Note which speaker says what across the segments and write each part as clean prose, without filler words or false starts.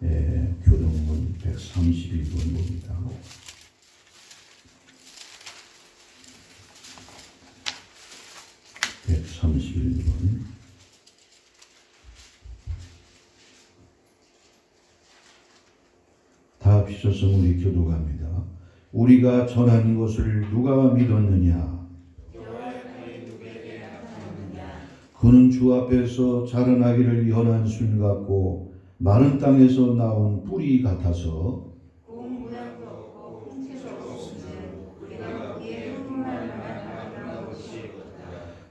Speaker 1: 교동문 131번입니다. 다 합치셔서 우리 교독합니다. 우리가 전한 것을 누가 믿었느냐? 그는 주 앞에서 자라나기를 연한 순 같고 마른 땅에서 나온 뿌리 같아서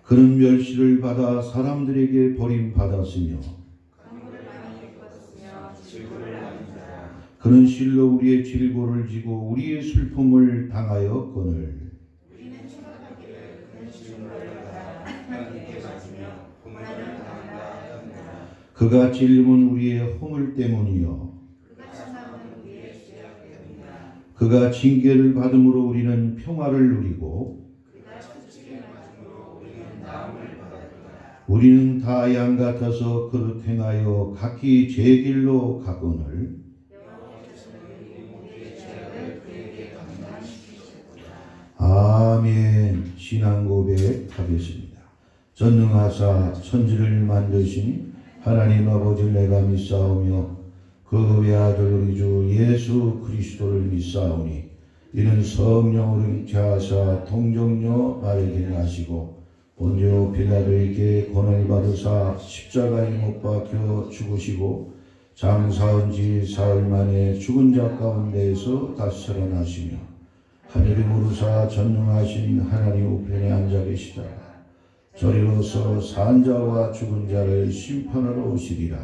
Speaker 1: 그는 멸시를 받아 사람들에게 버림받았으며 그는 실로 우리의 질고를 지고 우리의 슬픔을 당하였거늘 그가 찔림은 우리의 허물 때문이요 그가 징계를 받음으로 우리는 평화를 누리고 우리는 다 양 같아서 그릇 행하여 각기 제 길로 가거늘 아멘. 신앙 고백하겠습니다. 전능하사 천지를 만드신 하나님 아버지를 내가 믿사오며 그 외아들 우리 주 예수 그리스도를 믿사오니 이는 성령으로 잉태하사 동정녀 마리아에게 하시고 본디오 빌라도에게 고난을 받으사 십자가에 못 박혀 죽으시고 장사한 지 사흘 만에 죽은 자 가운데에서 다시 살아나시며 하늘에 오르사 전능하신 하나님 우편에 앉아 계시다. 저리로서 산 자와 죽은 자를 심판하러 오시리라.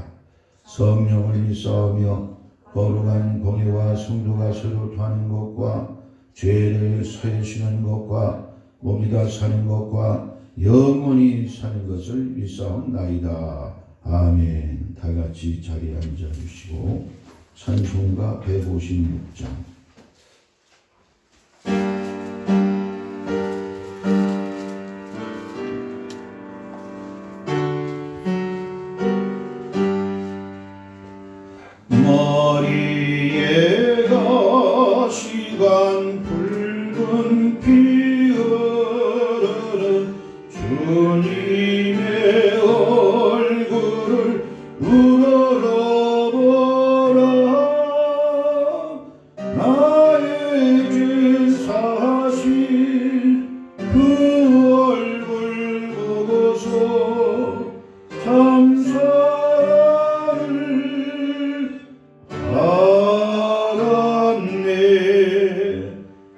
Speaker 1: 성령을 믿사오며 거룩한 공예와 성도가 서로 하는 것과 죄를 사하시는 것과 몸이 다 사는 것과 영원히 사는 것을 믿사옵나이다. 아멘. 다 같이 자리에 앉아 주시고 찬송가 156장 머리에가 시간 붉은 피 흐르는 주님의 얼굴을 우러러보라. 나의 죄 사신 그 얼굴 보고서 참사를 알았네.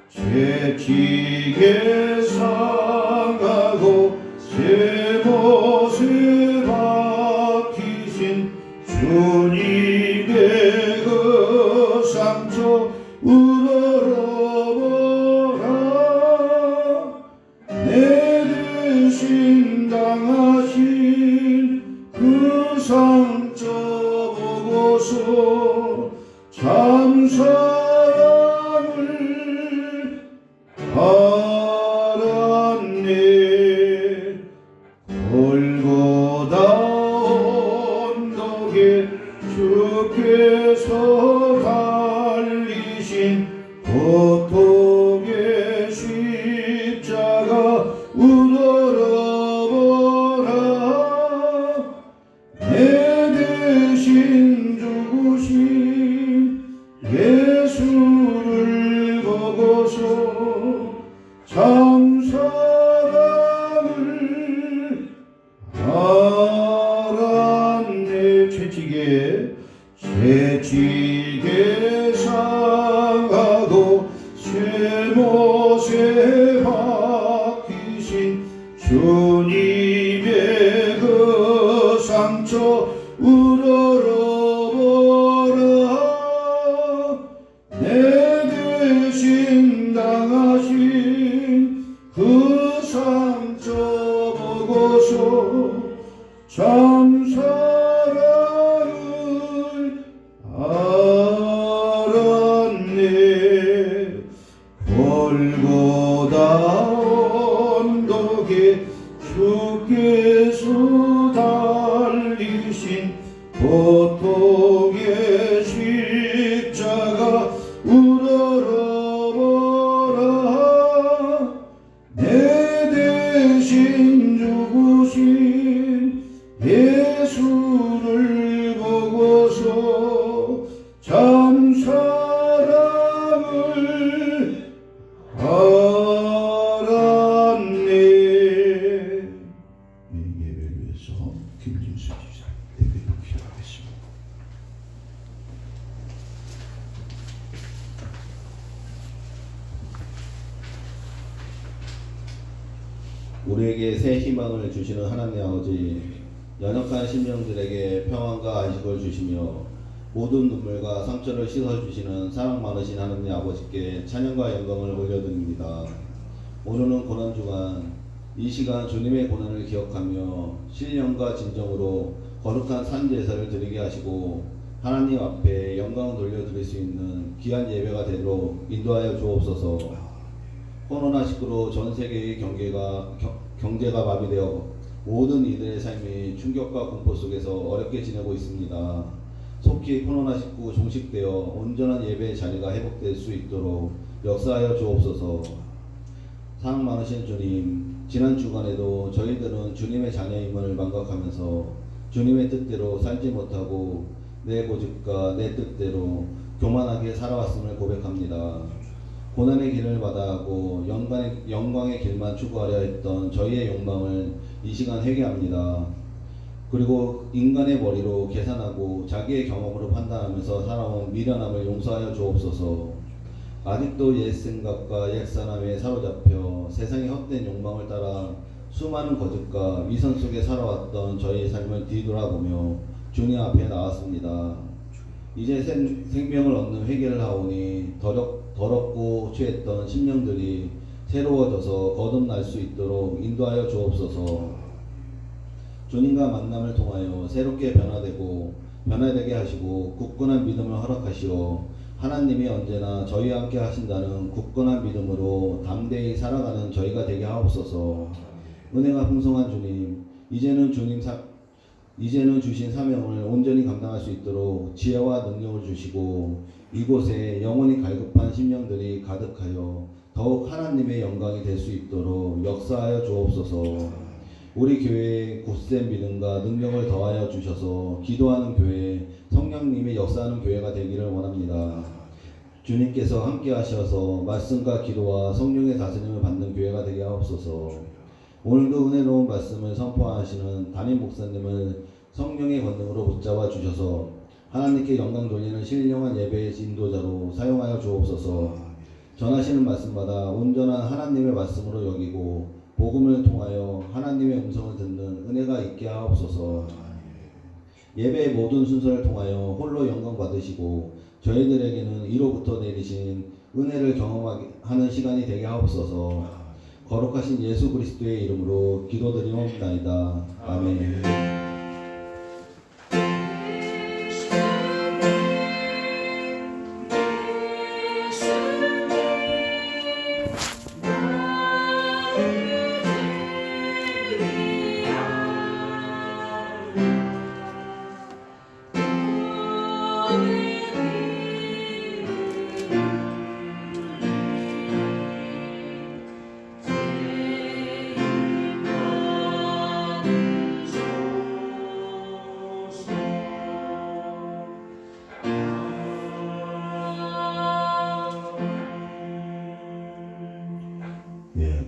Speaker 1: 채찍에 상하고 새 못에 박히신 주님의 그 상처 우러러보라. 내 대신 당하신 그 상처 보고서 참 사랑을 알았네. 골고다 언덕에 주께서 달리신 고통의 십자가 우러러보라. 내 대신 죽으신 예수를 보고서 참 사랑을 알았네. 채찍에 상하고 새 못에 박히신 주님의 그 상처 우러러보라. 내 대신 당하신 그 상처 보고서 참 사랑을 알았네. 골고다 언덕에
Speaker 2: 우리에게 새 희망을 주시는 하나님 아버지, 연약한 심령들에게 평안과 안식을 주시며 모든 눈물과 상처를 씻어주시는 사랑 많으신 하나님 아버지께 찬양과 영광을 올려드립니다. 오늘은 고난주간, 이 시간 주님의 고난을 기억하며 신령과 진정으로 거룩한 산제사를 드리게 하시고 하나님 앞에 영광을 돌려드릴 수 있는 귀한 예배가 되도록 인도하여 주옵소서. 코로나19로 전 세계의 경제가 마비되어 모든 이들의 삶이 충격과 공포 속에서 어렵게 지내고 있습니다. 속히 코로나19 종식되어 온전한 예배 자리가 회복될 수 있도록 역사하여 주옵소서. 사랑 많으신 주님, 지난 주간에도 저희들은 주님의 자녀임을 망각하면서 주님의 뜻대로 살지 못하고 내 고집과 내 뜻대로 교만하게 살아왔음을 고백합니다. 고난의 길을 마다하고 영광의 길만 추구하려 했던 저희의 욕망을 이 시간 회개합니다. 그리고 인간의 머리로 계산하고 자기의 경험으로 판단하면서 살아온 미련함을 용서하여 주옵소서. 아직도 옛 생각과 옛 사람에 사로잡혀 세상의 헛된 욕망을 따라 수많은 거짓과 위선 속에 살아왔던 저희의 삶을 뒤돌아보며 주님 앞에 나왔습니다. 이제 생명을 얻는 회개를 하오니 더럽고 취했던 심령들이 새로워져서 거듭날 수 있도록 인도하여 주옵소서. 주님과 만남을 통하여 새롭게 변화되게 하시고 굳건한 믿음을 허락하시어 하나님이 언제나 저희와 함께 하신다는 굳건한 믿음으로 담대히 살아가는 저희가 되게 하옵소서. 은혜가 풍성한 주님, 이제는 주신 사명을 온전히 감당할 수 있도록 지혜와 능력을 주시고 이곳에 영혼이 갈급한 심령들이 가득하여 더욱 하나님의 영광이 될 수 있도록 역사하여 주옵소서. 우리 교회에 굳센 믿음과 능력을 더하여 주셔서 기도하는 교회, 성령님의 역사하는 교회가 되기를 원합니다. 주님께서 함께 하셔서 말씀과 기도와 성령의 다스림을 받는 교회가 되게 하옵소서. 오늘도 은혜로운 말씀을 선포하시는 담임 목사님을 성령의 권능으로 붙잡아 주셔서 하나님께 영광 돌리는 신령한 예배의 인도자로 사용하여 주옵소서. 전하시는 말씀마다 온전한 하나님의 말씀으로 여기고 복음을 통하여 하나님의 음성을 듣는 은혜가 있게 하옵소서. 예배의 모든 순서를 통하여 홀로 영광 받으시고 저희들에게는 이로부터 내리신 은혜를 경험하는 시간이 되게 하옵소서. 거룩하신 예수 그리스도의 이름으로 기도드리옵나이다. 아멘.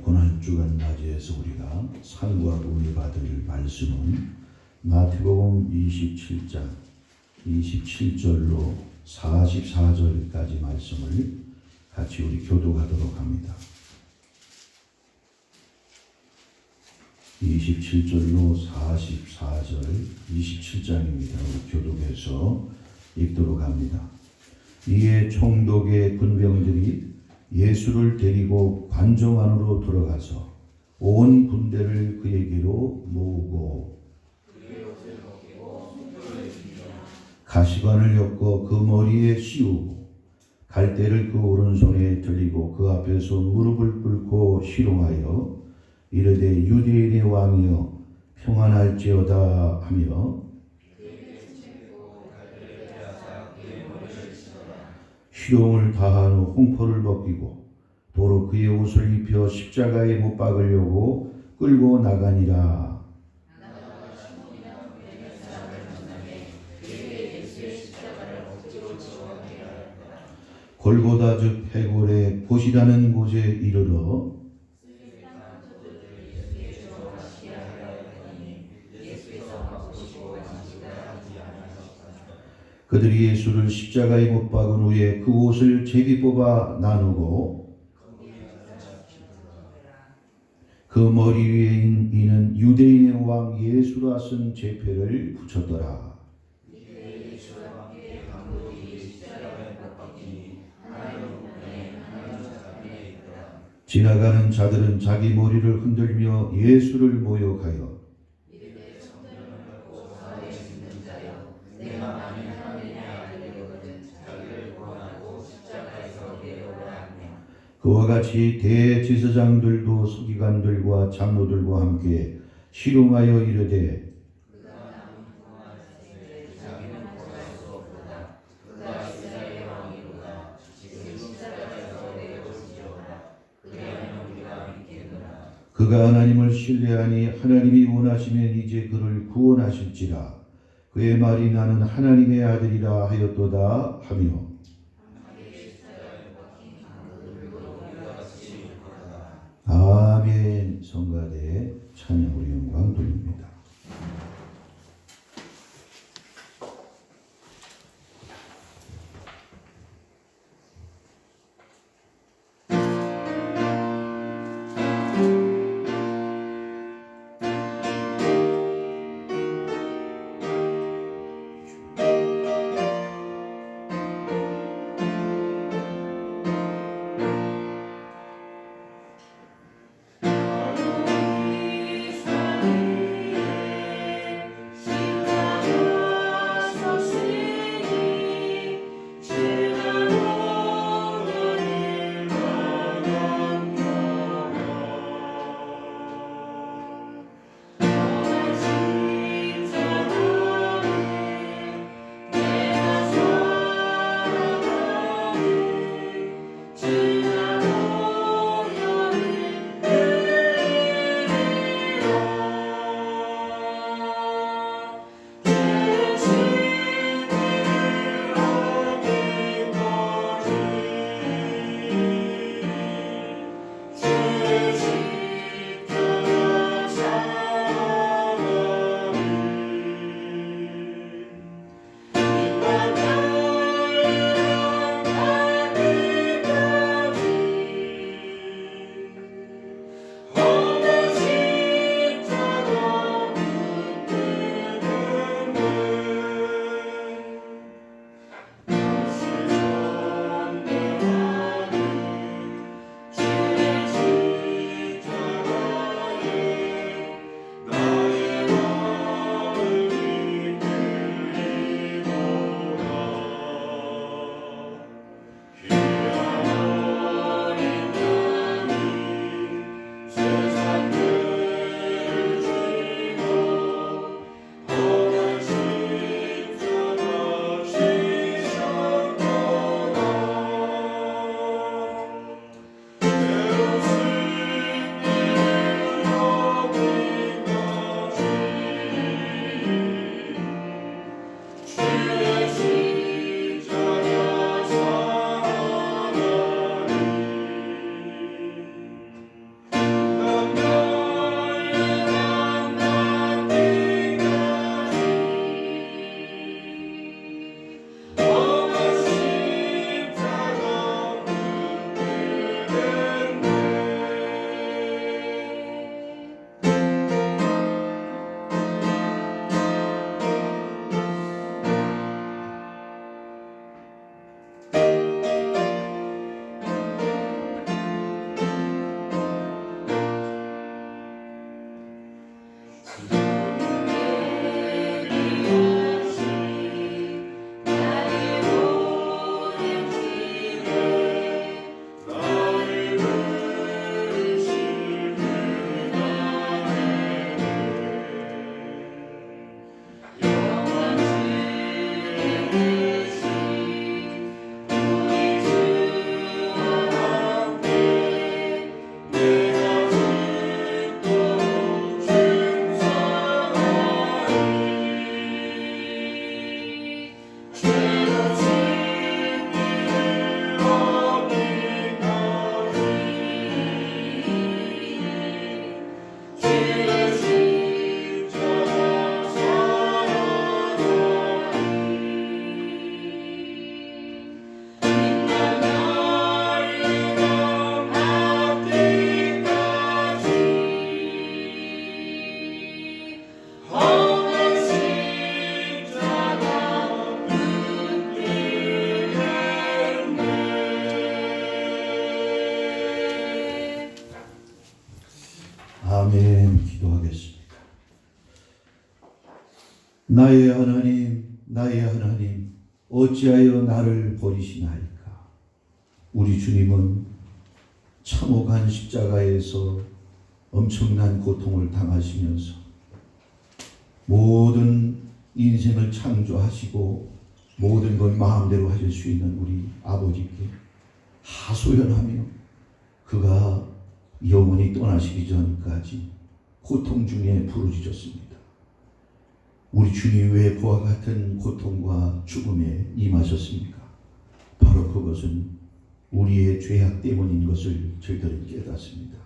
Speaker 1: 고난주간 맞이해서 우리가 상고하고 우리 받을 말씀은 마태복음 27장 27절로 44절까지 말씀을 같이 우리 교독하도록 합니다. 27절로 44절 27장입니다. 우리 교독해서 읽도록 합니다. 이에 총독의 군병들이 예수를 데리고 관정 안으로 들어가서 온 군대를 그에게로 모으고 가시관을 엮어 그 머리에 씌우고 갈대를 그 오른손에 들리고 그 앞에서 무릎을 꿇고 희롱하여 이르되 유대인의 왕이여 평안할지어다 하며 희롱을 다한 후 홍포를 벗기고 도로 그의 옷을 입혀 십자가에 못 박으려고 끌고 나가니라. 골고다 즉 해골의 곳이라는 곳에 이르러 그들이 예수를 십자가에 못 박은 후에 그 옷을 제비 뽑아 나누고 그 머리 위에 이는 유대인의 왕 예수라 쓴 제패를 붙였더라. 지나가는 자들은 자기 머리를 흔들며 예수를 모욕하여 그와 같이 대제사장들도 서기관들과 장로들과 함께 실용하여 이르되 그가 하나님을 신뢰하니 하나님이 원하시면 이제 그를 구원하실지라. 그의 말이 나는 하나님의 아들이라 하였도다 하며 아멘. 성가대 찬양으로 영광 돌립니다. 나의 하나님, 나의 하나님, 어찌하여 나를 버리시나이까. 우리 주님은 참혹한 십자가에서 엄청난 고통을 당하시면서 모든 인생을 창조하시고 모든 걸 마음대로 하실 수 있는 우리 아버지께 하소연하며 그가 영원히 떠나시기 전까지 고통 중에 부르짖었습니다. 우리 주님 왜 그와 같은 고통과 죽음에 임하셨습니까? 바로 그것은 우리의 죄악 때문인 것을 저희들은 깨닫습니다.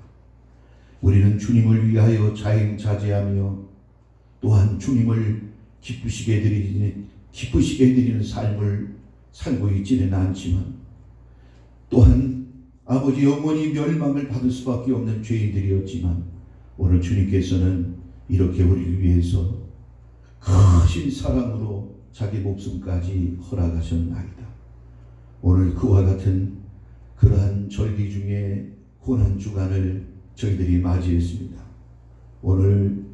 Speaker 1: 우리는 주님을 위하여 자행자제하며 또한 주님을 기쁘시게 해드리는 삶을 살고 있지는 않지만 또한 아버지 영원히 멸망을 받을 수밖에 없는 죄인들이었지만 오늘 주님께서는 이렇게 우리를 위해서 크신 사랑으로 자기 목숨까지 허락하셨나이다. 오늘 그와 같은 그러한 절기 중에 고난 주간을 저희들이 맞이했습니다. 오늘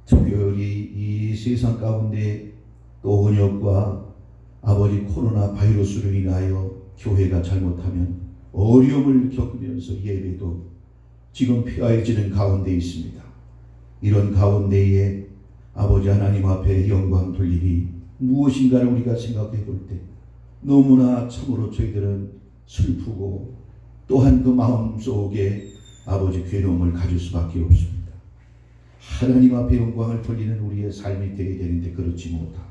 Speaker 1: 특별히 이 세상 가운데 또 언역과 아버지 코로나 바이러스로 인하여 교회가 잘못하면 어려움을 겪으면서 예배도 지금 폐하해지는 가운데 있습니다. 이런 가운데에 아버지 하나님 앞에 영광 돌리리 무엇인가를 우리가 생각해 볼 때 너무나 참으로 저희들은 슬프고 또한 그 마음속에 아버지 괴로움을 가질 수밖에 없습니다. 하나님 앞에 영광을 돌리는 우리의 삶이 되어야 되는데 그렇지 못하고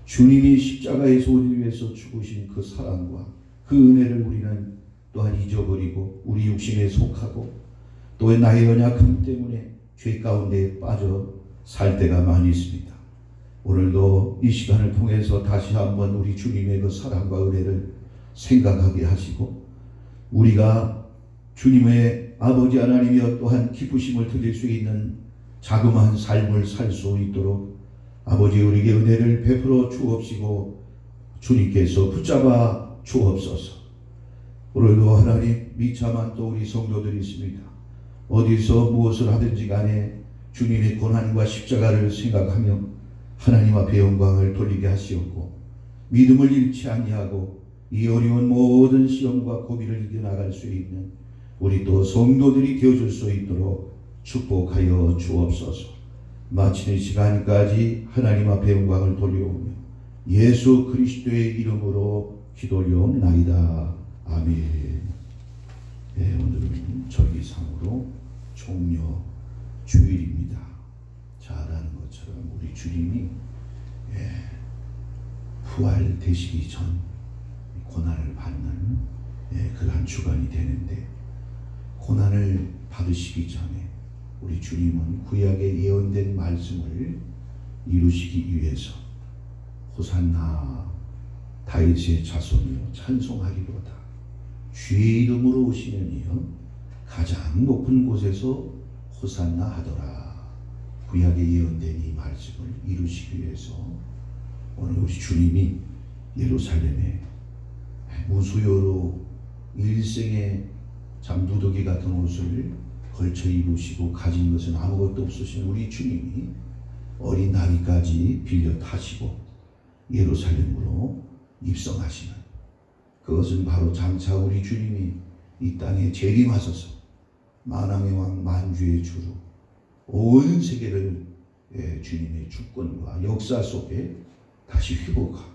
Speaker 1: 주님이 십자가에서 우리를 위해서 죽으신 그 사랑과 그 은혜를 우리는 또한 잊어버리고 우리 육신에 속하고 또 나의 연약함 때문에 죄 가운데 빠져 살 때가 많이 있습니다. 오늘도 이 시간을 통해서 다시 한번 우리 주님의 그 사랑과 은혜를 생각하게 하시고 우리가 주님의 아버지 하나님이여 또한 기쁘심을 드릴 수 있는 자그마한 삶을 살 수 있도록 아버지 우리에게 은혜를 베풀어 주옵시고 주님께서 붙잡아 주옵소서. 오늘도 하나님 미참한 또 우리 성도들이 있습니다. 어디서 무엇을 하든지 간에 주님의 고난과 십자가를 생각하며 하나님 앞에 영광을 돌리게 하시옵고 믿음을 잃지 아니하고 이 어려운 모든 시험과 고비를 이겨나갈 수 있는 우리 또 성도들이 되어줄 수 있도록 축복하여 주옵소서. 마치는 시간까지 하나님 앞에 영광을 돌려오며 예수 그리스도의 이름으로 기도하옵나이다. 아멘. 네, 오늘은 절기상으로 종려 주일입니다. 잘 아는 것처럼 우리 주님이 부활되시기 전 고난을 받는 그러한 주간이 되는데 고난을 받으시기 전에 우리 주님은 구약에 예언된 말씀을 이루시기 위해서 호산나 다윗의 자손이여 찬송하리로다 주의 이름으로 오시는 이여 가장 높은 곳에서 호산나 하더라. 구약에 예언된 이 말씀을 이루시기 위해서 오늘 우리 주님이 예루살렘에 무수요로 일생의 잠두더기 같은 옷을 걸쳐 입으시고 가진 것은 아무것도 없으신 우리 주님이 어린 나귀까지 빌려 타시고 예루살렘으로 입성하시는 그것은 바로 장차 우리 주님이 이 땅에 재림하셔서 만왕의 왕 만주의 주로 온 세계를 주님의 주권과 역사 속에 다시 회복하고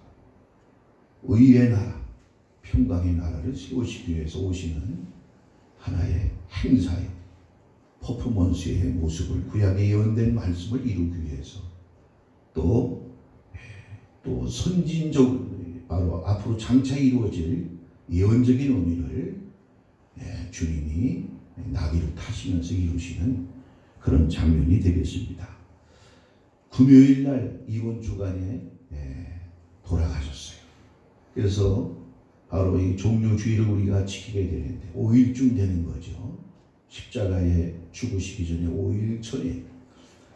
Speaker 1: 의의 나라, 평강의 나라를 세우시기 위해서 오시는 하나의 행사의 퍼포먼스의 모습을 구약에 예언된 말씀을 이루기 위해서 또 선진적 바로 앞으로 장차 이루어질 예언적인 의미를 주님이 나귀를 타시면서 이루시는 그런 장면이 되겠습니다. 금요일 날 이번 주간에 돌아가셨어요. 그래서 바로 이 종료주의를 우리가 지키게 되는데 5일쯤 되는 거죠. 십자가에 죽으시기 전에 5일 전에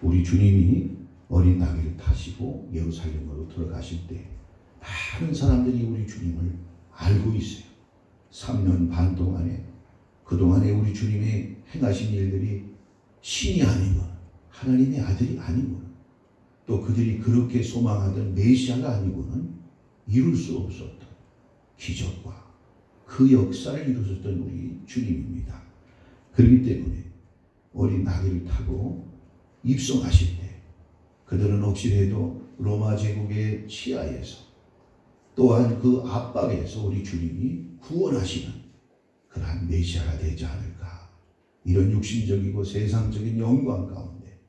Speaker 1: 우리 주님이 어린 나귀를 타시고 예루살렘으로 들어가실 때 많은 사람들이 우리 주님을 알고 있어요. 3년 반 동안에 그동안에 우리 주님이 행하신 일들이 신이 아니면 하나님의 아들이 아니면 또 그들이 그렇게 소망하던 메시아가 아니고는 이룰 수 없었던 기적과 그 역사를 이루셨던 우리 주님입니다. 그렇기 때문에 어린 나귀를 타고 입성하실 때 그들은 혹시라도 로마 제국의 치하에서 또한 그 압박에서 우리 주님이 구원하시는 그러한 메시아가 되지 않을까. 이런 육신적이고 세상적인 영광 가운데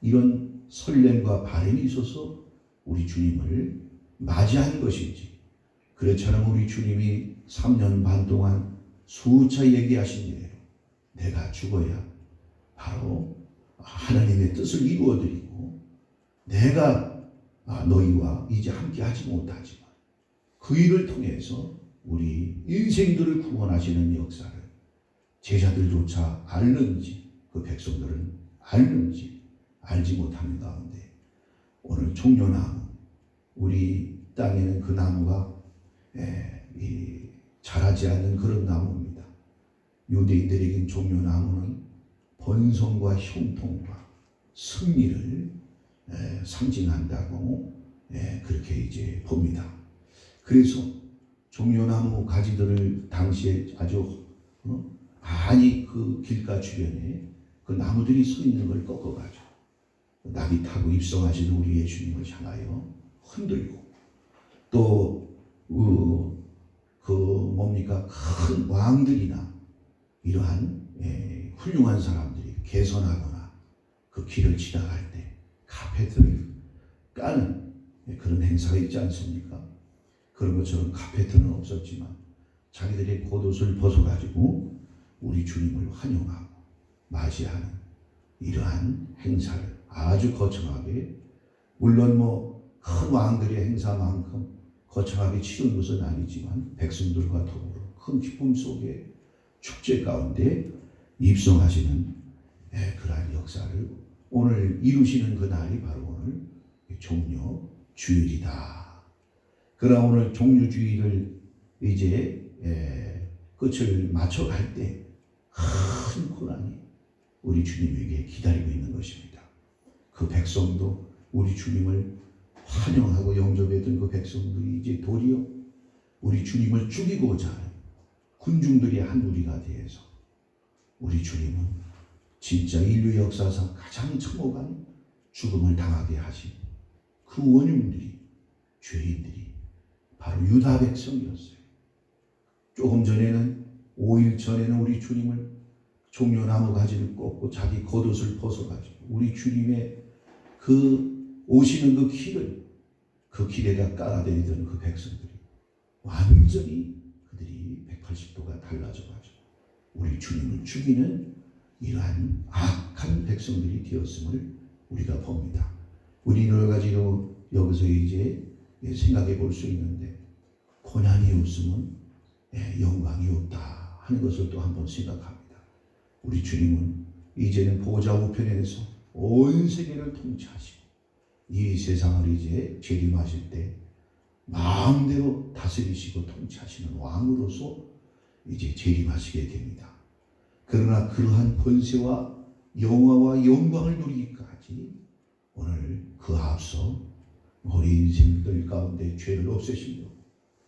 Speaker 1: 이런 설렘과 바람이 있어서 우리 주님을 맞이한 것인지, 그렇처럼 우리 주님이 3년 반 동안 수차 얘기하신 대로 내가 죽어야 바로 하나님의 뜻을 이루어드리고 내가 너희와 이제 함께 하지 못하지만 그 일을 통해서 우리 인생들을 구원하시는 역사를 제자들조차 알는지 그 백성들은 알는지 알지 못하는 가운데 오늘 종려나무, 우리 땅에는 그 나무가 자라지 않는 그런 나무입니다. 유대인들에겐 종려나무는 번성과 형통과 승리를 상징한다고 그렇게 이제 봅니다. 그래서 종려나무 가지들을 당시에 아주 많이 그 길가 주변에 그 나무들이 서 있는 걸 꺾어가지고 나귀 타고 입성하시는 우리 예수님을 향하여 흔들고 또 뭡니까 큰 왕들이나 이러한 훌륭한 사람들이 개선하거나 그 길을 지나갈 때 카페트를 까는 그런 행사가 있지 않습니까? 그런 것처럼 카페트는 없었지만 자기들의 겉옷을 벗어가지고 우리 주님을 환영하고 맞이하는 이러한 행사를 아주 거창하게, 물론 큰 왕들의 행사만큼 거창하게 치른 것은 아니지만 백성들과 더불어 큰 기쁨 속에 축제 가운데 입성하시는 그러한 역사를 오늘 이루시는 그 날이 바로 오늘 종려 주일이다. 그러나 오늘 종려 주일을 이제 끝을 맞춰갈 때 큰 고난이 우리 주님에게 기다리고 있는 것입니다. 그 백성도 우리 주님을 환영하고 영접했던 그 백성들이 이제 도리어 우리 주님을 죽이고자 하는 군중들이 한 무리가 되어서 우리 주님은 진짜 인류 역사상 가장 참혹한 죽음을 당하게 하신 그 원흉들이, 죄인들이 바로 유다 백성이었어요. 조금 전에는 5일 전에는 우리 주님을 종려나무 가지를 꺾고 자기 겉옷을 벗어가지고 우리 주님의 그 오시는 그 길을 그 길에다 깔아대리던 그 백성들이 완전히 그들이 180도가 달라져가지고 우리 주님을 죽이는 이러한 악한 백성들이 되었음을 우리가 봅니다. 우리 여러 가지로 여기서 이제 생각해 볼 수 있는데 고난이 없으면 영광이 없다 하는 것을 또 한번 생각합니다. 우리 주님은 이제는 보좌 우편에서 온 세계를 통치하시고 이 세상을 이제 재림하실 때 마음대로 다스리시고 통치하시는 왕으로서 이제 재림하시게 됩니다. 그러나 그러한 권세와 영화와 영광을 누리기까지 오늘 그 앞서 우리 인생들 가운데 죄를 없애시려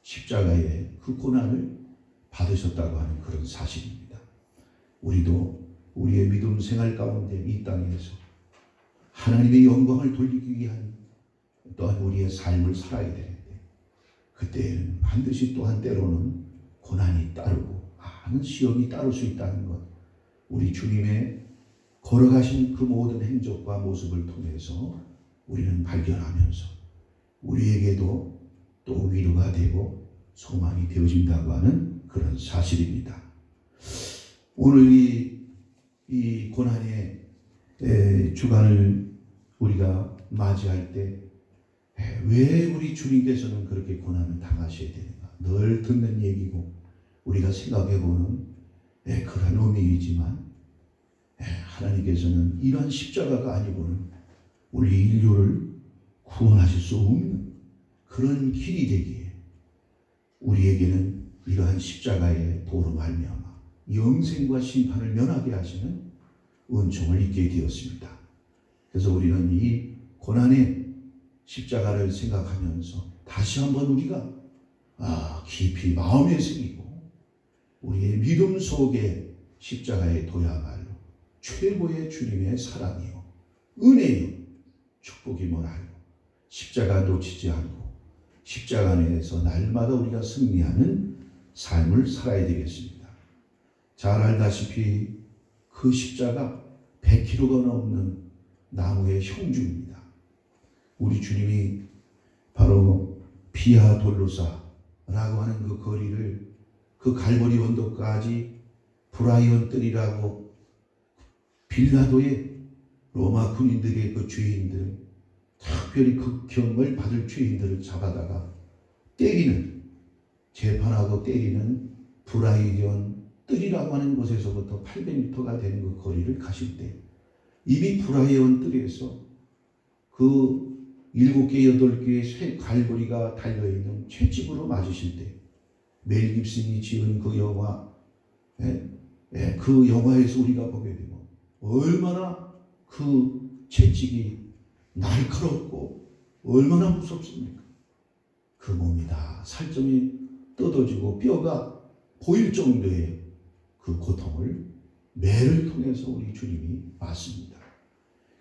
Speaker 1: 십자가의 그 고난을 받으셨다고 하는 그런 사실입니다. 우리도 우리의 믿음 생활 가운데 이 땅에서 하나님의 영광을 돌리기 위한 또한 우리의 삶을 살아야 되는데 그때에는 반드시 또한 때로는 고난이 따르고 많은 시험이 따를 수 있다는 것, 우리 주님의 걸어가신 그 모든 행적과 모습을 통해서 우리는 발견하면서 우리에게도 또 위로가 되고 소망이 되어진다고 하는 그런 사실입니다. 오늘 이 고난의 주간을 우리가 맞이할 때 왜 우리 주님께서는 그렇게 고난을 당하셔야 되는가? 늘 듣는 얘기고 우리가 생각해보는 그런 의미이지만 하나님께서는 이러한 십자가가 아니고는 우리 인류를 구원하실 수 없는 그런 길이 되기에 우리에게는 이러한 십자가의 도로 말미암아 영생과 심판을 면하게 하시는 은총을 입게 되었습니다. 그래서 우리는 이 고난의 십자가를 생각하면서 다시 한번 우리가 깊이 마음에 새기고 우리의 믿음 속에 십자가에 둬야말로 최고의 주님의 사랑이요 은혜요 축복임을 알고 십자가 놓치지 않고 십자가 안에서 날마다 우리가 승리하는 삶을 살아야 되겠습니다. 잘 알다시피 그 십자가 100kg가 넘는 나무의 형주입니다. 우리 주님이 바로 비아 돌로사라고 하는 그 거리를 그 갈보리 언덕까지 브라이언 뜰이라고 빌라도의 로마 군인들의 그 죄인들, 특별히 극형을 받을 죄인들을 잡아다가 때리는, 재판하고 때리는 브라이언 뜰이라고 하는 곳에서부터 800m가 되는 그 거리를 가실 때 이미 브라이언 뜰에서 그 7개, 8개의 쇠 갈고리가 달려있는 채찍으로 맞으실 때 멜 깁슨이 지은 그 영화, 그 영화에서 우리가 보게 되고 얼마나 그 채찍이 날카롭고 얼마나 무섭습니까? 그 몸이 다 살점이 뜯어지고 뼈가 보일 정도의 그 고통을 매를 통해서 우리 주님이 받습니다.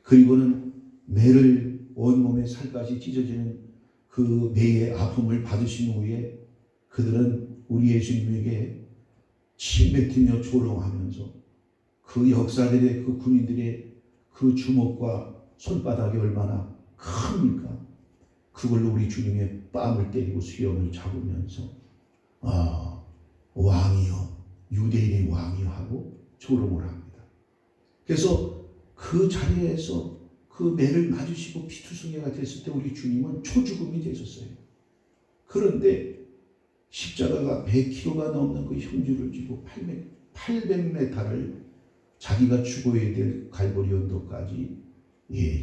Speaker 1: 그리고는 매를 온몸에 살까지 찢어지는 그 매의 아픔을 받으신 후에 그들은 우리 예수님에게 침 뱉으며 조롱하면서 그 역사들의 그 군인들의 그 주먹과 손바닥이 얼마나 큽니까? 그걸로 우리 주님의 뺨을 때리고 수염을 잡으면서 왕이여 유대인의 왕이여 하고 조롱을 합니다. 그래서 그 자리에서 그 매를 맞으시고 피투성이가 됐을 때 우리 주님은 초죽음이 되셨어요. 그런데 십자가가 100kg가 넘는 그 형주를 쥐고 800m를 자기가 죽어야 될 갈보리 언덕까지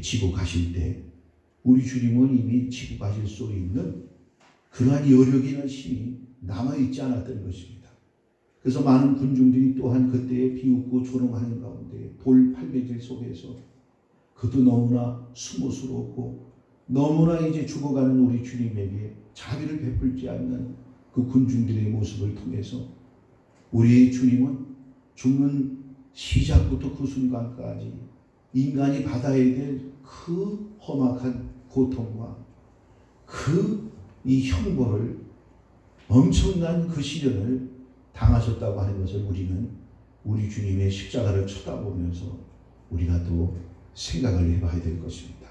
Speaker 1: 지고 가실 때 우리 주님은 이미 지고 가실 수 있는 그러한 여력이나 힘이 남아있지 않았던 것입니다. 그래서 많은 군중들이 또한 그때에 비웃고 조롱하는 가운데 돌 800일 속에서 그도 너무나 수모스럽고 너무나 이제 죽어가는 우리 주님에게 자비를 베풀지 않는 그 군중들의 모습을 통해서 우리 주님은 죽는 시작부터 그 순간까지 인간이 받아야 될 그 험악한 고통과 그 이 형벌을 엄청난 그 시련을 당하셨다고 하는 것을 우리는 우리 주님의 십자가를 쳐다보면서 우리가 또 생각을 해봐야 될 것입니다.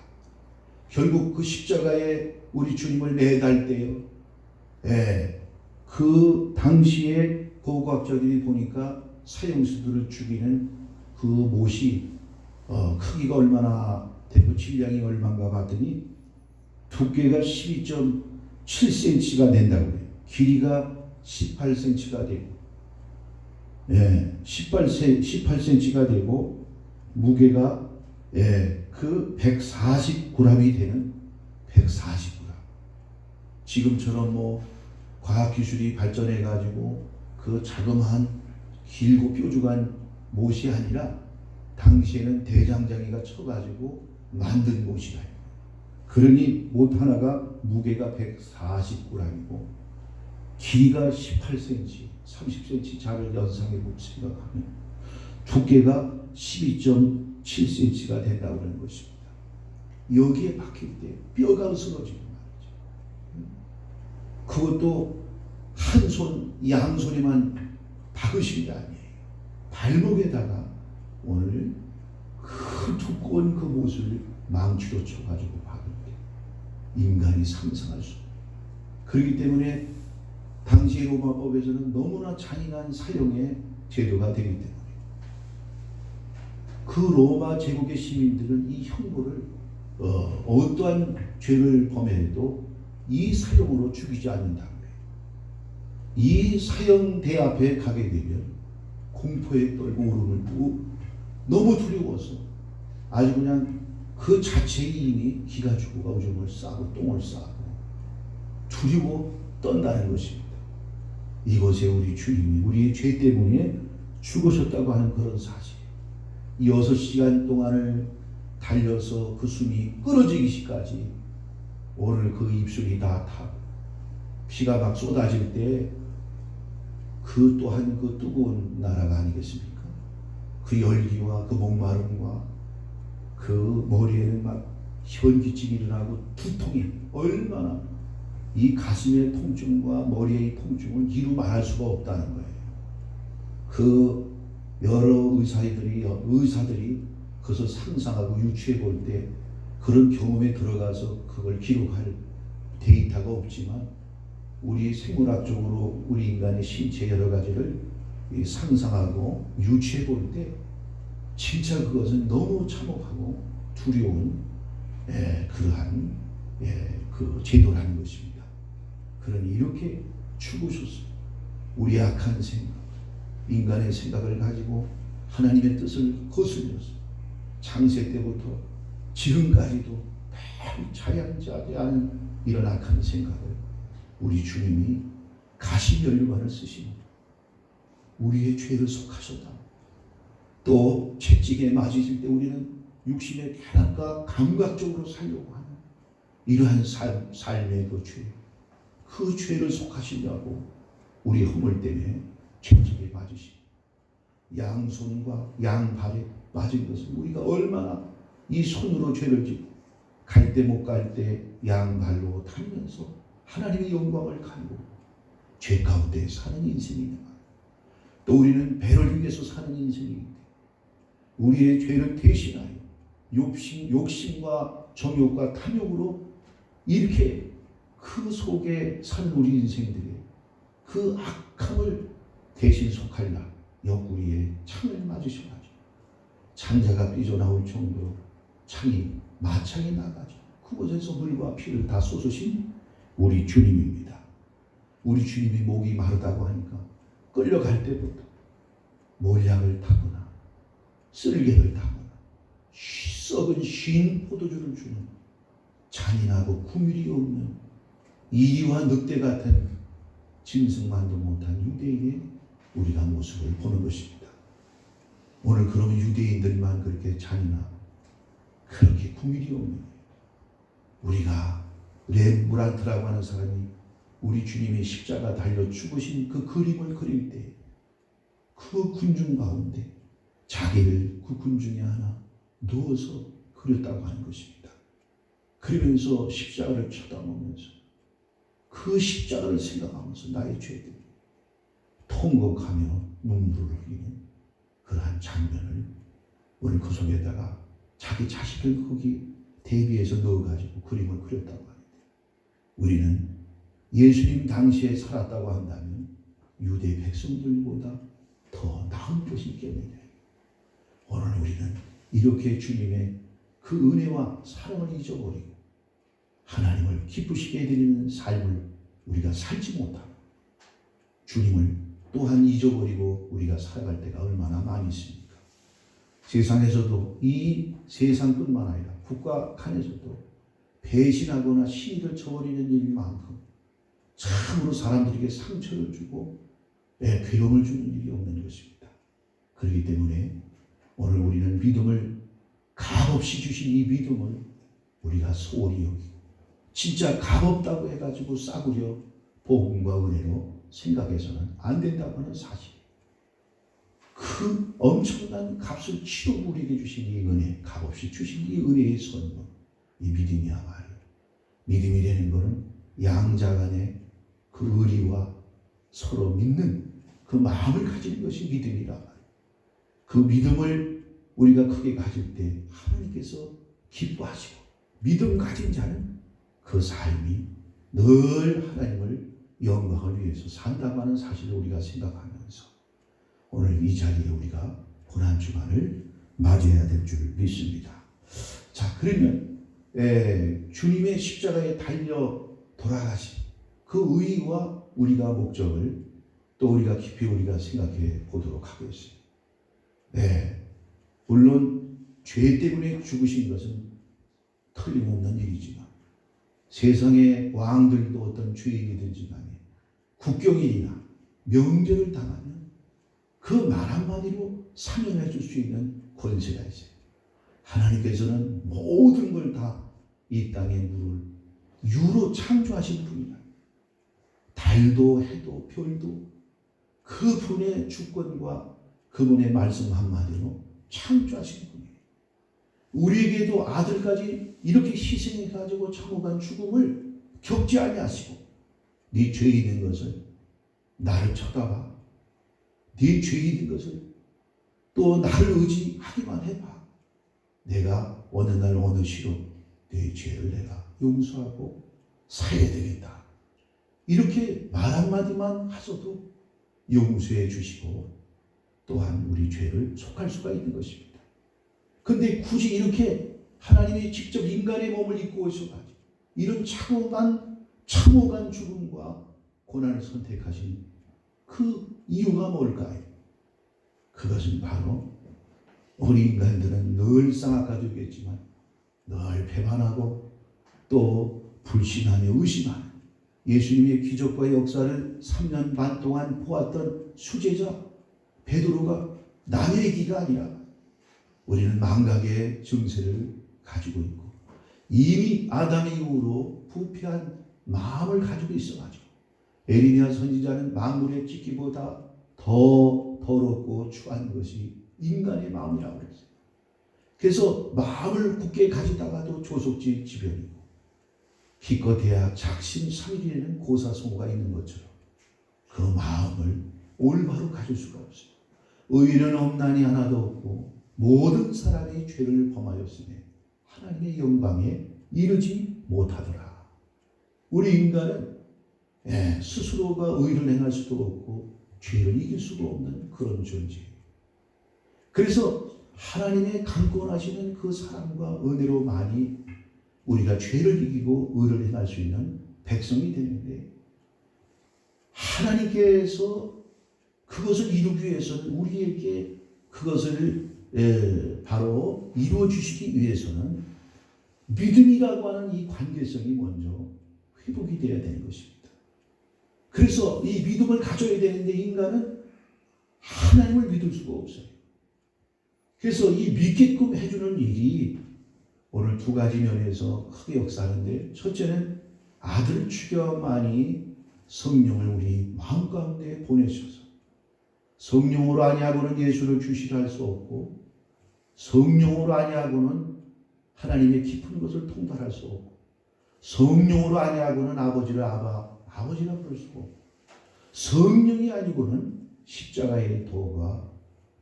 Speaker 1: 결국 그 십자가에 우리 주님을 매달 때요. 그 당시에 고고학자들이 보니까 사형수들을 죽이는 그 못이 크기가 얼마나 되고 질량이 얼마인가 봤더니 두께가 12.7cm가 된다고 해요. 길이가 18cm가 되고 18cm가 되고 무게가 그 140g이 되는 140g. 지금처럼 뭐 과학기술이 발전해 가지고 그 자그마한 길고 뾰족한 못이 아니라 당시에는 대장장이가 쳐가지고 만든 못이다. 그러니 못 하나가 무게가 140g이고 길이가 18cm, 30cm 자를 연상해 볼 생각하면 두께가 12.7cm가 된다고 하는 것입니다. 여기에 박힐 때 뼈가 으스러지는 말이죠. 그것도 한 손, 양손에만 박으신 게 아니에요. 발목에다가 오늘 그 두꺼운 그 못을 망치로 쳐가지고 박을 때 인간이 상상할 수 없어요. 그렇기 때문에 당시 로마법에서는 너무나 잔인한 사형의 제도가 되기 때문에 그 로마 제국의 시민들은 이 형벌을 어떠한 죄를 범해도 이 사형으로 죽이지 않는다는 거예요. 이 사형대 앞에 가게 되면 공포에 떨고 울음을 부고 너무 두려워서 아주 그냥 그 자체의 이미 기가 죽고 오줌을 싸고 똥을 싸고 두려워 떤다는 것입니다. 이것에 우리 주님이 우리의 죄 때문에 죽으셨다고 하는 그런 사실. 6시간 동안을 달려서 그 숨이 끊어지기까지 오늘 그 입술이 다 피가 막 쏟아질 때 그 또한 그 뜨거운 나라가 아니겠습니까? 그 열기와 그 목마름과 그 머리에는 막 현기증이 일어나고 두통이 얼마나 이 가슴의 통증과 머리의 통증은 이루 말할 수가 없다는 거예요. 그 여러 의사들이 그것을 상상하고 유추해 볼 때 그런 경험에 들어가서 그걸 기록할 데이터가 없지만 우리 생물학적으로 우리 인간의 신체 여러 가지를 상상하고 유추해 볼 때 진짜 그것은 너무 참혹하고 두려운 그러한 그 제도라는 것입니다. 그러니 이렇게 죽으셨어요. 우리 악한 생각, 인간의 생각을 가지고 하나님의 뜻을 거슬렸어요. 창세 때부터 지금까지도 매우 자양자지 않은 이런 악한 생각을 우리 주님이 가시면류관을 쓰시니 우리의 죄를 속하셨다. 또 채찍에 맞으실 때 우리는 육신의 쾌락과 감각적으로 살려고 하는 이러한 삶의 그 죄를 속하시려고 우리 허물 때문에 채찍에 맞으시고 양손과 양발에 맞은 것은 우리가 얼마나 이 손으로 죄를 짓고 갈 때 못 갈 때 양발로 달면서 하나님의 영광을 가지고 죄 가운데 사는 인생이다. 또 우리는 배를 위해서 사는 인생이기 때문에 우리의 죄를 대신하여 욕심과 정욕과 탐욕으로 이렇게 그 속에 사는 우리 인생들의 그 악함을 대신 속하려 옆구리에 창을 맞으셔가지고 창자가 삐져나올 정도로 마창이 나가지고 그곳에서 물과 피를 다 쏟으신 우리 주님입니다. 우리 주님이 목이 마르다고 하니까 끌려갈 때부터 몰약을 타거나 쓸개를 타거나 썩은 쉰 포도주를 주는 잔인하고 구밀이 없는 이와 늑대 같은 짐승만도 못한 유대인의 우리가 모습을 보는 것입니다. 오늘 그러면 유대인들만 그렇게 잔인하고 그렇게 구밀이 없는 우리가 렘브란트라고 하는 사람이 우리 주님의 십자가 달려 죽으신 그 그림을 그릴 때 그 군중 가운데 자기를 그 군중에 하나 누워서 그렸다고 하는 것입니다. 그러면서 십자가를 쳐다보면서 그 십자가를 생각하면서 나의 죄들 통곡하며 눈물을 흘리는 그러한 장면을 오늘 그 속에다가 자기 자식을 거기 대비해서 넣어가지고 그림을 그렸다고 하는데 우리는 예수님 당시에 살았다고 한다면 유대 백성들보다 더 나은 것이 있겠느냐. 오늘 우리는 이렇게 주님의 그 은혜와 사랑을 잊어버리고 하나님을 기쁘시게 해드리는 삶을 우리가 살지 못하고 주님을 또한 잊어버리고 우리가 살아갈 때가 얼마나 많이 있습니까? 세상에서도 이 세상뿐만 아니라 국가 간에서도 배신하거나 시기를 저버리는 일만큼 참으로 사람들에게 상처를 주고 괴로움을 주는 일이 없는 것입니다. 그렇기 때문에 오늘 우리는 믿음을 값없이 주신 이 믿음을 우리가 소홀히 여기고 진짜 값없다고 해가지고 싸구려 복음과 은혜로 생각해서는 안 된다고 하는 사실. 그 엄청난 값을 치르고 우리에게 주신 이 은혜, 값없이 주신 이 은혜의 선물, 이 믿음이야말로 믿음이라는 것은 양자 간의 그 의리와 서로 믿는 그 마음을 가지는 것이 믿음이라 말이에요. 그 믿음을 우리가 크게 가질 때 하나님께서 기뻐하시고 믿음 가진 자는 그 삶이 늘 하나님을 영광을 위해서 산다고 하는 사실을 우리가 생각하면서 오늘 이 자리에 우리가 고난주간을 맞이해야 될 줄 믿습니다. 자, 그러면 주님의 십자가에 달려 돌아가신 그 의의와 우리가 목적을 또 우리가 깊이 우리가 생각해 보도록 하겠습니다. 물론 죄 때문에 죽으신 것은 틀림없는 일이지만 세상의 왕들도 어떤 죄인이든지 간에 국경일이나 명절을 당하면 그 말 한마디로 사면해 줄 수 있는 권세가 있어요. 하나님께서는 모든 걸 다 이 땅에 물을 유로 창조하신 분이야. 달도 해도 별도 그분의 주권과 그분의 말씀 한마디로 창조하신 분이에요. 우리에게도 아들까지 이렇게 희생해가지고 참혹한 죽음을 겪지 아니하시고 네 죄이 된 것을 나를 쳐다봐. 네 죄이 된 것을 또 나를 의지하기만 해봐. 내가 어느 날 어느 시로 네 죄를 내가 용서하고 사야 되겠다. 이렇게 말 한마디만 하셔도 용서해 주시고 또한 우리 죄를 속할 수가 있는 것입니다. 근데 굳이 이렇게 하나님이 직접 인간의 몸을 입고 오셔가지고 이런 참혹한 죽음과 고난을 선택하신 그 이유가 뭘까요? 그것은 바로 우리 인간들은 늘상 아까도 얘기했지만 늘 배반하고 또 불신하며 의심하는 예수님의 기적과 역사를 3년 반 동안 보았던 수제자 베드로가 남의 얘기가 아니라 우리는 망각의 증세를 가지고 있고 이미 아담 이후로 부패한 마음을 가지고 있어가지고 에레미야 선지자는 만물의 찢기보다 더 더럽고 추한 것이 인간의 마음이라고 그랬어요. 그래서 마음을 굳게 가지다가도 조속지 지변이고 기껏해야 작심삼일이라는 고사성어가 있는 것처럼 그 마음을 올바로 가질 수가 없어요. 의인은 없나니 하나도 없고 모든 사람이 죄를 범하였으니 하나님의 영광에 이르지 못하더라. 우리 인간은 스스로가 의를 행할 수도 없고 죄를 이길 수가 없는 그런 존재예요. 그래서 하나님의 강권하시는 그 사랑과 은혜로 많이 우리가 죄를 이기고 의를 행할 수 있는 백성이 되는데 하나님께서 그것을 이루기 위해서는 우리에게 그것을 바로 이루어 주시기 위해서는 믿음이라고 하는 이 관계성이 먼저 회복이 되어야 되는 것입니다. 그래서 이 믿음을 가져야 되는데 인간은 하나님을 믿을 수가 없어요. 그래서 이 믿게끔 해주는 일이 오늘 두 가지 면에서 크게 역사하는데 첫째는 아들을 죽여만이 성령을 우리 마음 가운데 보내셔서 성령으로 아니하고는 예수를 주시라 할 수 없고 성령으로 아니하고는 하나님의 깊은 것을 통달할 수 없고 성령으로 아니하고는 아버지를 아버지라 부를 수 없고 성령이 아니고는 십자가의 도가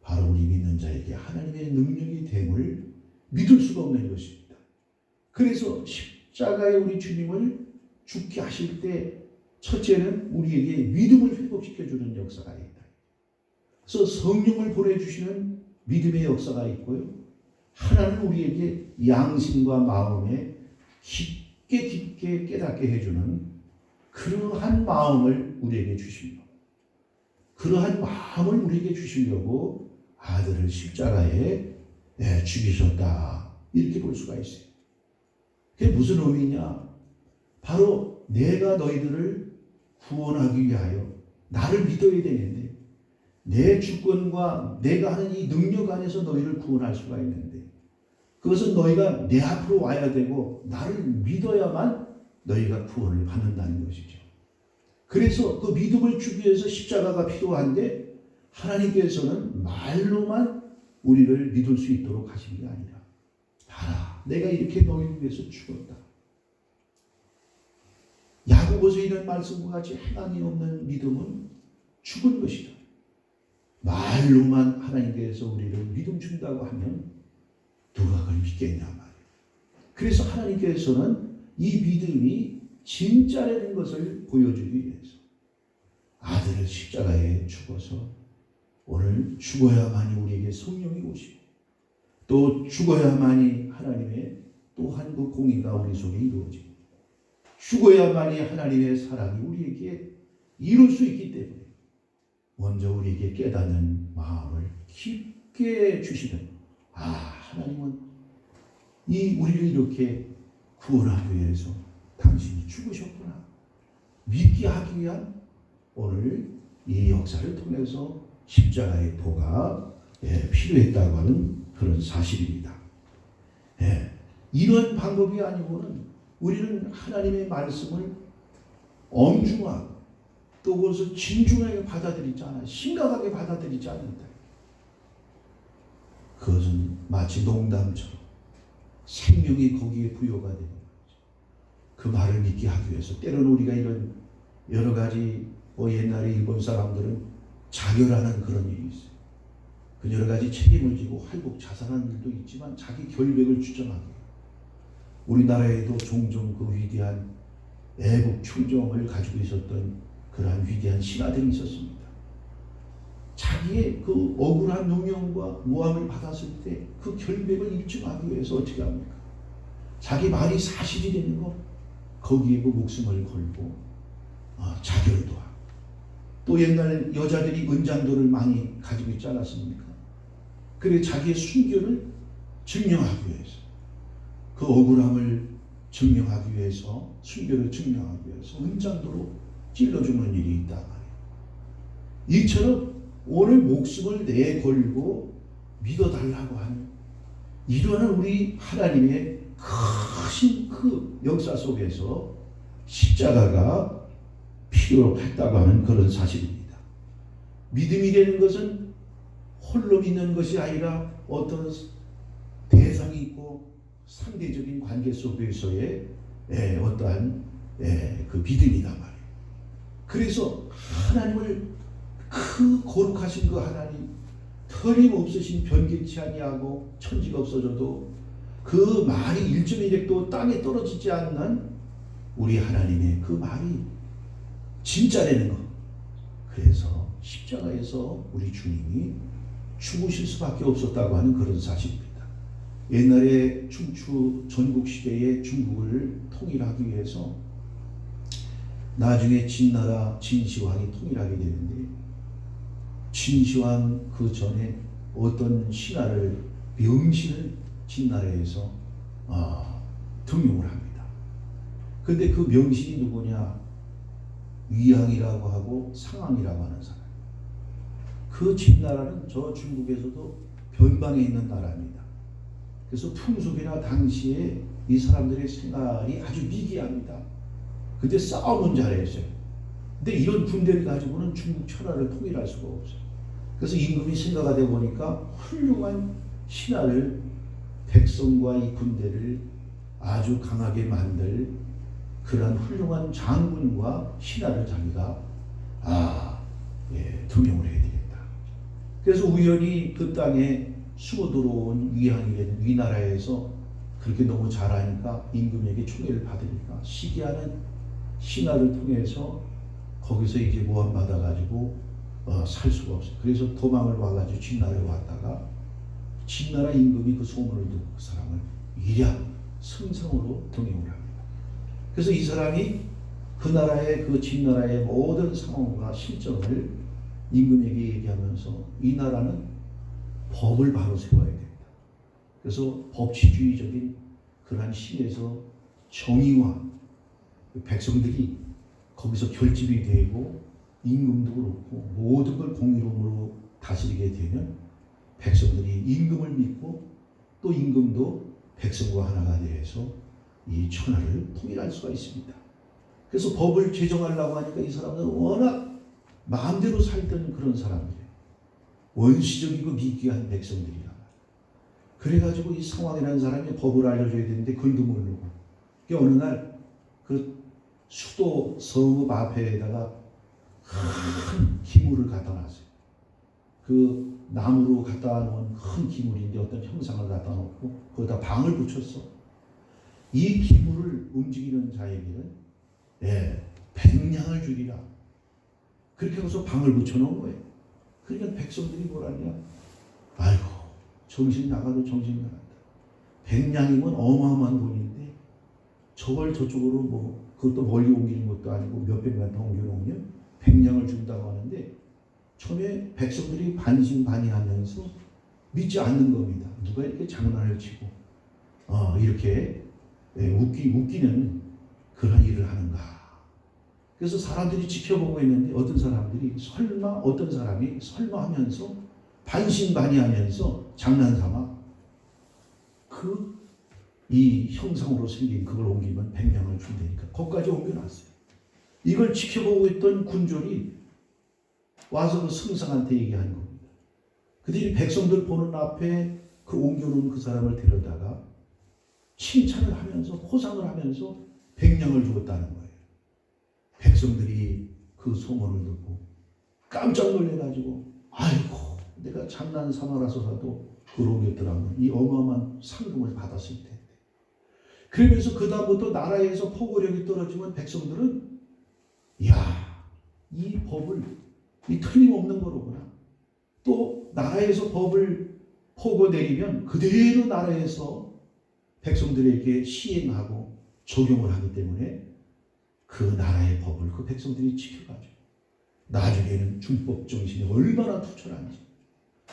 Speaker 1: 바로 우리 믿는 자에게 하나님의 능력이 됨을 믿을 수가 없는 것입니다. 그래서 십자가에 우리 주님을 죽게 하실 때 첫째는 우리에게 믿음을 회복시켜주는 역사가 있다. 그래서 성령을 보내주시는 믿음의 역사가 있고요. 하나는 우리에게 양심과 마음에 깊게 깨닫게 해주는 그러한 마음을 우리에게 주십니다. 그러한 마음을 우리에게 주시려고 아들을 십자가에 죽이셨다. 이렇게 볼 수가 있어요. 그게 무슨 의미냐? 바로 내가 너희들을 구원하기 위하여 나를 믿어야 되는데 내 주권과 내가 하는 이 능력 안에서 너희를 구원할 수가 있는데 그것은 너희가 내 앞으로 와야 되고 나를 믿어야만 너희가 구원을 받는다는 것이죠. 그래서 그 믿음을 주기 위해서 십자가가 필요한데 하나님께서는 말로만 우리를 믿을 수 있도록 하신 게 아니라 봐라 내가 이렇게 너희를 위해서 죽었다. 야고보서 이런 말씀과 같이 행함이 없는 믿음은 죽은 것이다. 말로만 하나님께서 우리를 믿음 준다고 하면 누가 그걸 믿겠냐 말이에요. 그래서 하나님께서는 이 믿음이 진짜라는 것을 보여주기 위해서 아들을 십자가에 죽어서 오늘 죽어야만이 우리에게 성령이 오시고 또 죽어야만이 하나님의 또한 그 공의가 우리 속에 이루어지고 죽어야만이 하나님의 사랑이 우리에게 이룰 수 있기 때문에 먼저 우리에게 깨닫는 마음을 깊게 주시는 하나님은 우리를 이렇게 구원하기 위해서 당신이 죽으셨구나 믿게 하기 위한 오늘 이 역사를 통해서 십자가의 도가 필요했다고 하는 그런 사실입니다. 이런 방법이 아니고는 우리는 하나님의 말씀을 엄중하고 또 그것을 진중하게 받아들이지 않아, 심각하게 받아들이지 않는다. 그것은 마치 농담처럼 생명이 거기에 부여가 되는 거죠. 그 말을 믿게 하기 위해서 때로는 우리가 이런 여러 가지 옛날에 일본 사람들은 자결하는 그런 일이 있어요. 그 여러 가지 책임을 지고 활복 자살하는 일도 있지만 자기 결백을 주장하게. 우리나라에도 종종 그 위대한 애국 충정을 가지고 있었던 그러한 위대한 신하들이 있었습니다. 자기의 그 억울한 누명과 모함을 받았을 때 그 결백을 입증하기 위해서 어떻게 합니까? 자기 말이 사실이 되는 것, 거기에 그 목숨을 걸고 자결도 하고, 또 옛날 여자들이 은장도를 많이 가지고 있지 않았습니까? 그래 자기의 순결을 증명하기 위해서, 그 억울함을 증명하기 위해서, 순결을 증명하기 위해서 은장도로 찔러주는 일이 있단 말이에요. 이처럼 오늘 목숨을 내걸고 믿어달라고 하는 이러한 우리 하나님의 크신 그 역사 속에서 십자가가 필요했다고 하는 그런 사실입니다. 믿음이 되는 것은 홀로 믿는 것이 아니라 어떤 대상이 있고 상대적인 관계 속에서의 어떠한 그 믿음이다 말이에요. 그래서 하나님을 그 거룩하신 그 하나님, 틀림없으신 변개치 아니하고 천지가 없어져도 그 말이 1.1핵도 땅에 떨어지지 않는 우리 하나님의 그 말이 진짜라는 것. 그래서 십자가에서 우리 주님이 죽으실 수밖에 없었다고 하는 그런 사실입니다. 옛날에 춘추 전국시대의 중국을 통일하기 위해서 나중에 진나라 진시황이 통일하게 되는데, 진시황 그 전에 어떤 신하를, 명신을 진나라에서 등용을 합니다. 근데 그 명신이 누구냐? 위항이라고 하고 상항이라고 하는 사람. 그 진나라는 저 중국에서도 변방에 있는 나라입니다. 그래서 풍속이나 당시에 이 사람들의 생활이 아주 미개합니다. 근데 싸움은 잘했어요. 근데 이런 군대를 가지고는 중국 천하를 통일할 수가 없어요. 그래서 임금이 생각가 되어 보니까 훌륭한 신하를, 백성과 이 군대를 아주 강하게 만들 그러한 훌륭한 장군과 신하를 자기가 등용을 해야 되겠다. 그래서 우연히 그 땅에 숨어 들어온 위항이라는 위나라에서 그렇게 너무 잘하니까 임금에게 총애를 받으니까 시기하는 신하를 통해서 거기서 이제 모함 받아가지고 살 수가 없어요. 그래서 도망을 와가지고 진나라에 왔다가 진나라 임금이 그 소문을 듣고 그 사람을 위량 승성으로 등용을 합니다. 그래서 이 사람이 그 나라의, 그 진나라의 모든 상황과 실정을 임금에게 얘기하면서 이 나라는 법을 바로 세워야 된다. 그래서 법치주의적인 그러한 신에서 정의와 백성들이 거기서 결집이 되고 임금도 그렇고 모든 걸 공의로움으로 다스리게 되면 백성들이 임금을 믿고 또 임금도 백성과 하나가 되어서 이 천하를 통일할 수가 있습니다. 그래서 법을 제정하려고 하니까 이 사람은 워낙 마음대로 살던 그런 사람들이에요. 원시적이고 미개한 백성들이라. 그래가지고 이 상황이라는 사람이 법을 알려줘야 되는데 글도 모르고, 어느 날 그 수도 성읍 앞에다가 큰 기물을 갖다 놨어요. 그 나무로 갖다 놓은 큰 기물인데 어떤 형상을 갖다 놓고 거기다 방을 붙였어. 이 기물을 움직이는 자에게는 백냥을 주리라. 그렇게 해서 방을 붙여놓은 거예요. 그러니까 백성들이 뭐라냐? 아이고, 정신 나가도 정신 나간다. 백냥이면 어마어마한 돈인데 저걸 저쪽으로 뭐 그것도 멀리 옮기는 것도 아니고 몇백만 더 옮겨놓으면 백냥을 준다고 하는데 처음에 백성들이 반신반의하면서 믿지 않는 겁니다. 누가 이렇게 장난을 치고 이렇게 웃기는 그런 일을 하는가. 그래서 사람들이 지켜보고 있는데 어떤 사람이 설마 하면서 반신반의하면서 장난삼아 그 이 형상으로 생긴 그걸 옮기면 100명을 준다니까 거기까지 옮겨놨어요. 이걸 지켜보고 있던 군졸이 와서 그 승상한테 얘기하는 겁니다. 그들이 백성들 보는 앞에 그 옮겨놓은 그 사람을 데려다가 칭찬을 하면서 호상을 하면서 100명을 주었다는 거예요. 백성들이 그 소문을 듣고 깜짝 놀래가지고 아이고 내가 장난 삼아라서라도 그걸 옮겼더라면 이 어마어마한 상금을 받았을 텐데. 그러면서 그 다음부터 나라에서 포고력이 떨어지면 백성들은 야, 이 법을 이 틀림없는 거로구나. 또 나라에서 법을 포고 내리면 그대로 나라에서 백성들에게 시행하고 적용을 하기 때문에 그 나라의 법을 그 백성들이 지켜가지고 나중에는 준법 정신이 얼마나 투철한지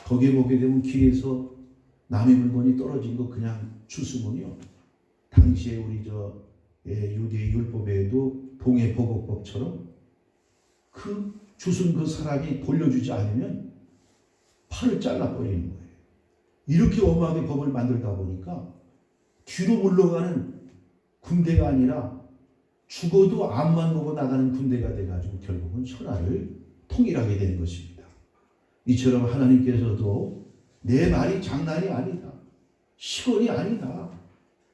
Speaker 1: 거기에 보게 되면 길에서 남의 물건이 떨어진 거 그냥 주스면요. 당시에 우리 유대 율법에도 동해 보고법처럼 그 주순 그 사람이 돌려주지 않으면 팔을 잘라버리는 거예요. 이렇게 엄하게 법을 만들다 보니까 뒤로 물러가는 군대가 아니라 죽어도 암만 보고 나가는 군대가 돼가지고 결국은 천하를 통일하게 되는 것입니다. 이처럼 하나님께서도 내 말이 장난이 아니다. 시건이 아니다.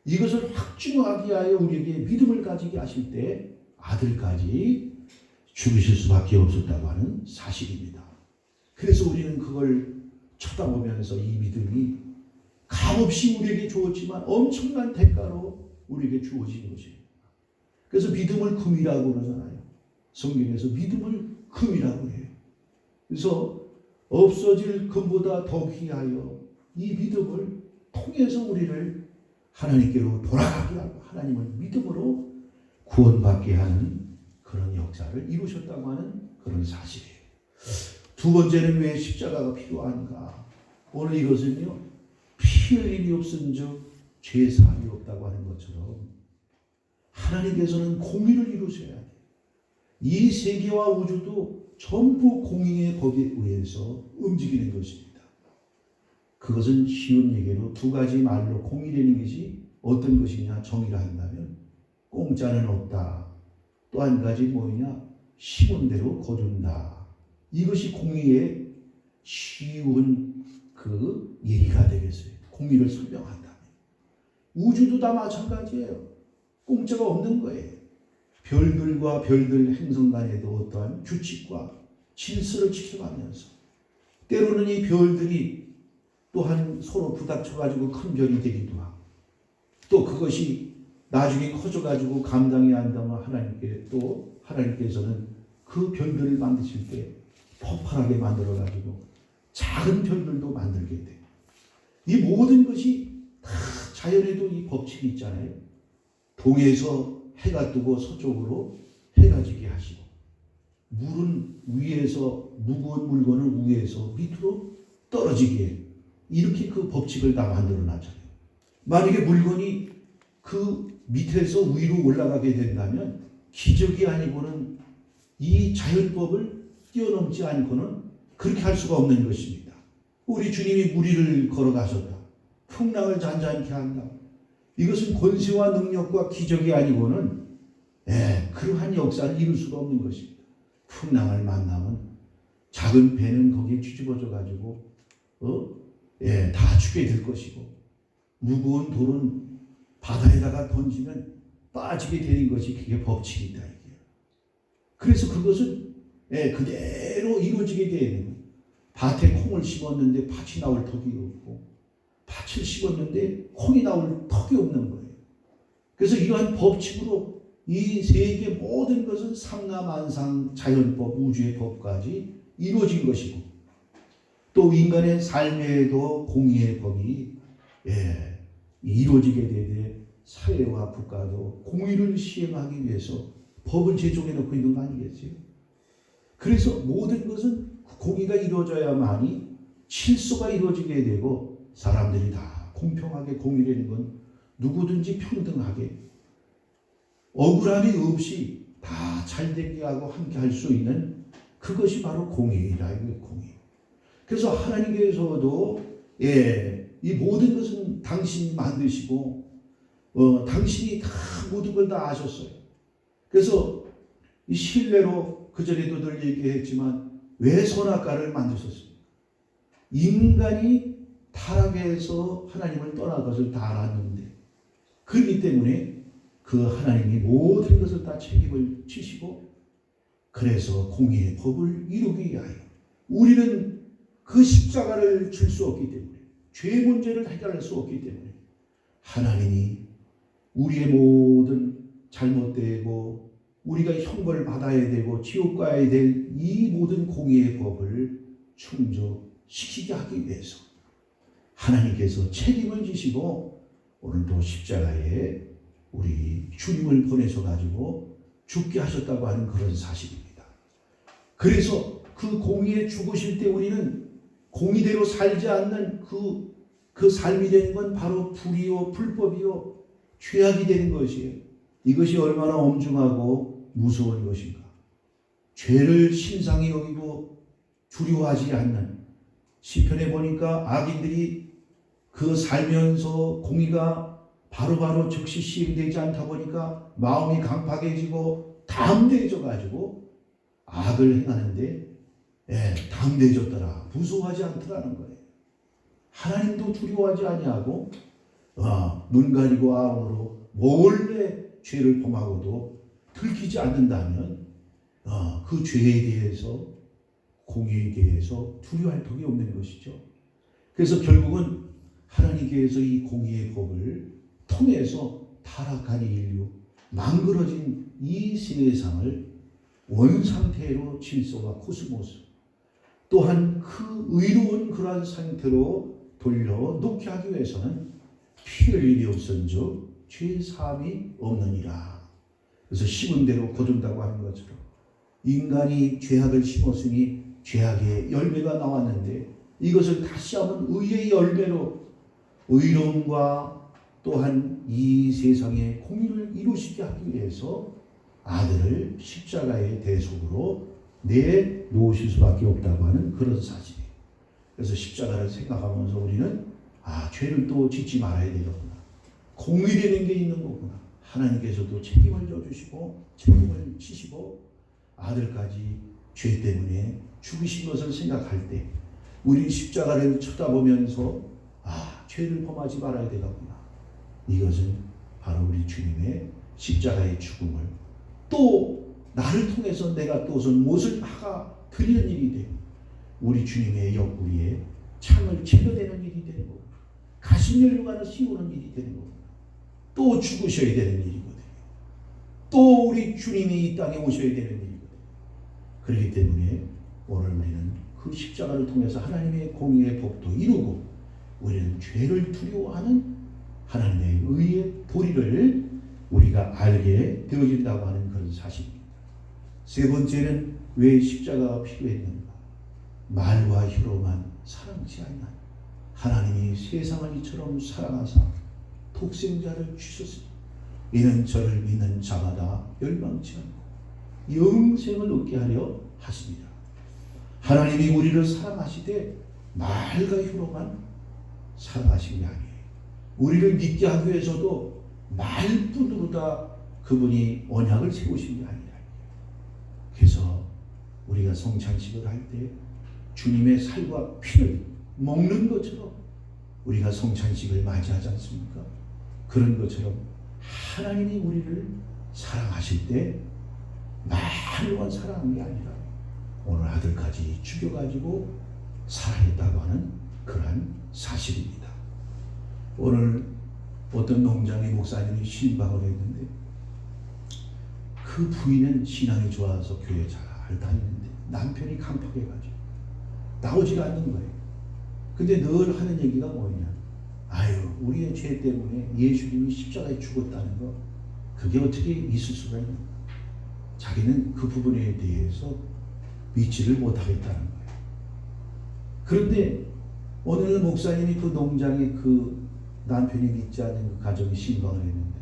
Speaker 1: 이것을 확증하기 위하여 우리에게 믿음을 가지게 하실 때 아들까지 죽으실 수밖에 없었다고 하는 사실입니다. 그래서 우리는 그걸 쳐다보면서 이 믿음이 값없이 우리에게 주었지만 엄청난 대가로 우리에게 주어진 것입니다. 그래서 믿음을 금이라고 그러잖아요. 성경에서 믿음을 금이라고 해요. 그래서 없어질 금보다 더 귀하여 이 믿음을 통해서 우리를 하나님께로 돌아가게 하고 하나님을 믿음으로 구원받게 하는 그런 역사를 이루셨다고 하는 그런 사실이에요. 두 번째는 왜 십자가가 필요한가? 오늘 이것은요, 피 흘림이 없은즉 죄 사함이 없다고 하는 것처럼 하나님께서는 공의를 이루셔야 돼요. 이 세계와 우주도 전부 공의의 법에 의해서 움직이는 것입니다. 그것은 쉬운 얘기로 두 가지 말로 공의라는 것이 어떤 것이냐 정의를 한다면 공짜는 없다. 또 한 가지 뭐냐? 심은 대로 거둔다. 이것이 공의의 쉬운 그 얘기가 되겠어요. 공의를 설명한다면. 우주도 다 마찬가지예요. 공짜가 없는 거예요. 별들과 별들 행성 간에도 어떠한 규칙과 질서를 지켜가면서 때로는 이 별들이 또한 서로 부닥쳐가지고 큰 별이 되기도 하고 또 그것이 나중에 커져가지고 감당이 안 되면 하나님께서는 그 별들을 만드실 때 폭발하게 만들어가지고 작은 별들도 만들게 돼요. 이 모든 것이 다 자연에도 이 법칙이 있잖아요. 동에서 해가 뜨고 서쪽으로 해가 지게 하시고 물은 위에서 무거운 물건은 위에서 밑으로 떨어지게 이렇게 그 법칙을 다 만들어 놨잖아요. 만약에 물건이 그 밑에서 위로 올라가게 된다면 기적이 아니고는 이 자연법을 뛰어넘지 않고는 그렇게 할 수가 없는 것입니다. 우리 주님이 물 위를 걸어가셨다. 풍랑을 잔잔케 한다. 이것은 권세와 능력과 기적이 아니고는 그러한 역사를 이룰 수가 없는 것입니다. 풍랑을 만나면 작은 배는 거기에 뒤집어져 가지고 다 죽게 될 것이고 무거운 돌은 바다에다가 던지면 빠지게 되는 것이 그게 법칙이다 이게. 그래서 그것은 그대로 이루어지게 되는 거예요. 밭에 콩을 심었는데 팥이 나올 턱이 없고 팥을 심었는데 콩이 나올 턱이 없는 거예요. 그래서 이러한 법칙으로 이 세계 모든 것은 상하만상 자연법, 우주의 법까지 이루어진 것이고 또 인간의 삶에도 공의의 법이 이루어지게 되되 사회와 국가도 공의를 시행하기 위해서 법을 제정해 놓고 있는 거 아니겠어요? 그래서 모든 것은 공의가 이루어져야만이 질서가 이루어지게 되고 사람들이 다 공평하게 공의라는 건 누구든지 평등하게 억울함이 없이 다 잘되게 하고 함께 할 수 있는 그것이 바로 공의라 이거예요. 공의. 그래서 하나님께서도 이 모든 것은 당신이 만드시고 당신이 다 모든 걸 다 아셨어요. 그래서 이 신뢰로 그전에도 늘 얘기했지만 왜 선악과를 만드셨습니까? 인간이 타락해서 하나님을 떠난 것을 다 알았는데, 그렇기 때문에 그 하나님이 모든 것을 다 책임을 지시고, 그래서 공의의 법을 이루기 위하여 우리는 그 십자가를 줄 수 없기 때문에, 죄 문제를 해결할 수 없기 때문에 하나님이 우리의 모든 잘못되고 우리가 형벌을 받아야 되고 지옥 가야 될 이 모든 공의의 법을 충족시키게 하기 위해서 하나님께서 책임을 지시고 오늘도 십자가에 우리 주님을 보내셔 가지고 죽게 하셨다고 하는 그런 사실입니다. 그래서 그 공의에 죽으실 때 우리는 공의대로 살지 않는 그 삶이 되는 건 바로 불이요 불법이요 죄악이 되는 것이에요. 이것이 얼마나 엄중하고 무서운 것인가. 죄를 신상히 여기고 두려워하지 않는, 시편에 보니까 악인들이 그 살면서 공의가 바로바로 즉시 시행되지 않다 보니까 마음이 강팍해지고 담대해져 가지고 악을 행하는데 담대해졌더라, 무서워하지 않더라는 거예요. 하나님도 두려워하지 아니하고 눈 가리고 아웅으로 몰래 죄를 범하고도 들키지 않는다면 그 죄에 대해서, 공의에 대해서 두려워할 턱이 없는 것이죠. 그래서 결국은 하나님께서 이 공의의 법을 통해서 타락한 인류, 망그러진 이 세상을 원상태로 질서와 코스모스, 또한 그 의로운 그러한 상태로 돌려놓게 하기 위해서는 피 흘림이 없은즉 죄 사함이 없느니라. 그래서 심은 대로 거둔다고 하는 것처럼 인간이 죄악을 심었으니 죄악의 열매가 나왔는데, 이것을 다시 한번 의의 열매로 의로움과 또한 이 세상의 공의를 이루시게 하기 위해서 아들을 십자가의 대속으로 내놓으실 수밖에 없다고 하는 그런 사실이에요. 그래서 십자가를 생각하면서 우리는 죄를 또 짓지 말아야 되겠구나, 공의되는 게 있는 거구나, 하나님께서도 책임을 져주시고 책임을 지시고 아들까지 죄 때문에 죽으신 것을 생각할 때 우리 십자가를 쳐다보면서 죄를 범하지 말아야 되겠구나. 이것은 바로 우리 주님의 십자가의 죽음을 또 나를 통해서 내가 또 못을 박아 드리는 일이 되고, 우리 주님의 옆구리에 창을 채려대는 일이 되는 거고, 가시면류관을 씌우는 일이 되는 거고, 또 죽으셔야 되는 일이거든요. 또 우리 주님이 이 땅에 오셔야 되는 일이거든요. 그렇기 때문에 오늘 우리는 그 십자가를 통해서 하나님의 공의의 법도 이루고, 우리는 죄를 두려워하는 하나님의 의의 도리를 우리가 알게 되어진다고 하는 그런 사실입니다. 세 번째는 왜 십자가가 필요했는가? 말과 혀로만 사랑치 않나. 하나님이 세상을 이처럼 사랑하사 독생자를 주셨으니 이는 저를 믿는 자마다 멸망치 않고 영생을 얻게 하려 하십니다. 하나님이 우리를 사랑하시되 말과 혀로만 사랑하신 게 아니에요. 우리를 믿게 하기 위해서도 말뿐으로 다 그분이 언약을 세우신 게 아니라. 그래서 우리가 성찬식을 할 때 주님의 살과 피를 먹는 것처럼 우리가 성찬식을 맞이하지 않습니까? 그런 것처럼 하나님이 우리를 사랑하실 때 말로만 사랑한 게 아니라 오늘 아들까지 죽여가지고 사랑했다고 하는 그러한 사실입니다. 오늘 어떤 농장의 목사님이 신방을 했는데 그 부인은 신앙이 좋아서 교회 잘 다니는데 남편이 강팍해가지고 나오지가 않는 거예요. 근데 늘 하는 얘기가 뭐냐? 우리의 죄 때문에 예수님이 십자가에 죽었다는 거, 그게 어떻게 있을 수가 있나? 자기는 그 부분에 대해서 믿지를 못하겠다는 거예요. 그런데 어느 목사님이 그 농장에 그 남편이 믿지 않는 그 가정이 신방을 했는데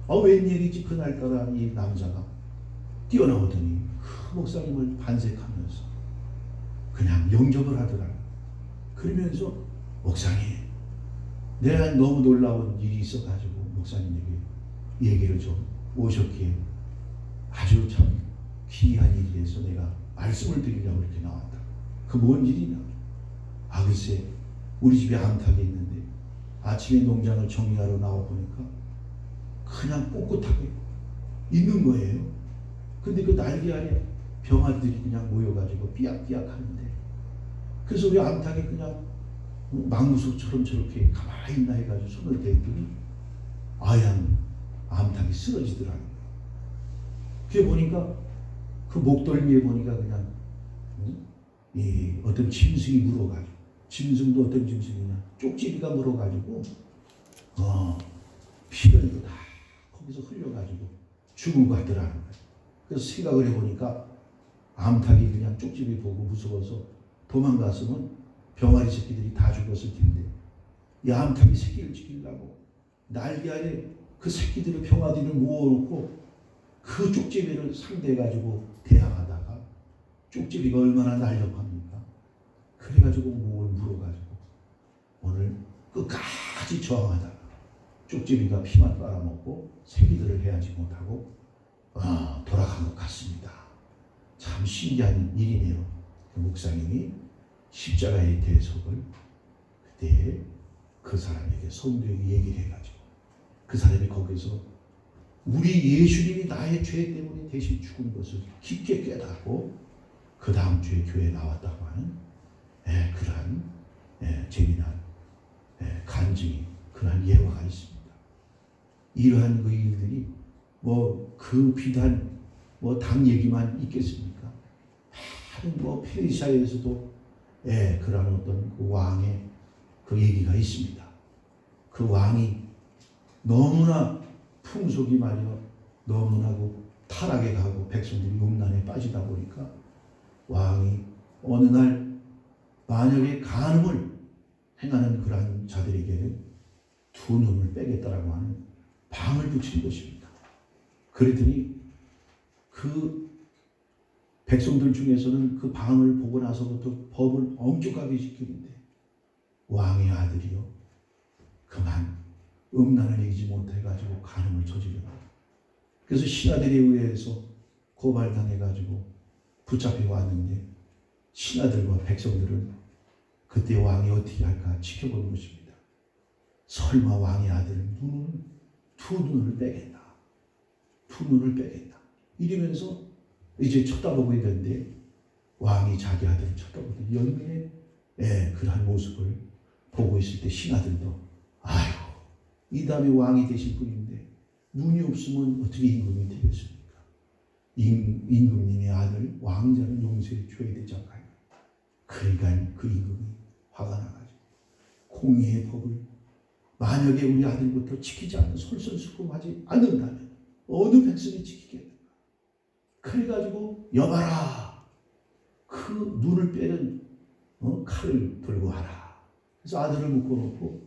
Speaker 1: 웬일이지 그날따라 이 남자가 뛰어나오더니 그 목사님을 반색하면서 그냥 영접을 하더라. 그러면서 목사님, 내가 너무 놀라운 일이 있어가지고 목사님에게 얘기를 좀 오셨기에 아주 참 귀한 일이라서 내가 말씀을 드리려고 이렇게 나왔다. 그 뭔 일이냐? 글쎄 우리 집에 암탉이 있는데 아침에 농장을 정리하러 나와보니까 그냥 꼿꼿하게 있는 거예요. 근데 그 날개 아래 병아들이 그냥 모여가지고 삐약삐약 하는데, 그래서 우리 암탉이 그냥 망무소처럼 저렇게 가만히 있나 해가지고 손을 댔더니 아양 암탉이 쓰러지더라고요. 그게 보니까 그 목덜미에 보니까 그냥 이 어떤 짐승이 물어가지고, 짐승도 어떤 짐승이냐, 쪽지비가 물어가지고 피를 다 거기서 흘려가지고 죽은 것 같더라는 거예요. 그래서 생각을 해보니까 암탉이 그냥 쪽지비 보고 무서워서 도망갔으면 병아리 새끼들이 다 죽었을 텐데, 이 암탉이 새끼를 지키려고 날개 아래 그 새끼들의 병아리를 모아놓고 그 쪽제비를 상대해가지고 대항하다가 쪽제비가 얼마나 날렵합니까? 그래가지고 목을 물어가지고 오늘 끝까지 저항하다가 쪽제비가 피만 빨아먹고 새끼들을 해하지 못하고 돌아간 것 같습니다. 참 신기한 일이네요. 그 목사님이 십자가의 대속을 그때 그 사람에게 성도에게 얘기를 해가지고 그 사람이 거기서 우리 예수님이 나의 죄 때문에 대신 죽은 것을 깊게 깨닫고 그 다음 주에 교회에 나왔다고 하는 그러한 재미난 간증이, 그러한 예화가 있습니다. 이러한 그 일들이 그 비단 당 얘기만 있겠습니까? 많은 페르시아에서도 그러한 어떤 그 왕의 그 얘기가 있습니다. 그 왕이 너무나 풍속이 말이요 너무나 타락해 가고 백성들이 음란에 빠지다 보니까 왕이 어느 날 만약에 간음을 행하는 그러한 자들에게는 두 눈을 빼겠다라고 하는 방을 붙인 것입니다. 그랬더니 그 백성들 중에서는 그 방을 보고 나서부터 법을 엄격하게 지키는데 왕의 아들이요 그만 음란을 이기지 못해가지고 간음을 저지르고, 그래서 신하들에 의해서 고발당해가지고 붙잡혀 왔는데 신하들과 백성들은 그때 왕이 어떻게 할까 지켜보는 것입니다. 설마 왕의 아들 두 눈을 빼겠나, 두 눈을 빼겠나 이러면서 이제 쳐다보고 있는데 왕이 자기 아들을 쳐다보더니 연민의 그러한 모습을 보고 있을 때 신하들도 아이고 이 다음에 왕이 되실 분인데 눈이 없으면 어떻게 임금이 되겠습니까? 임금님의 아들 왕자는 용서해 줘야 되지 않나요? 그러니까 그 임금이 화가 나가지고 공의의 법을 만약에 우리 아들부터 지키지 않는 솔선수범하지 않는다면 어느 백성이 지키겠는가? 그래가지고 여봐라 그 눈을 빼는 칼을 들고 하라. 그래서 아들을 묶어놓고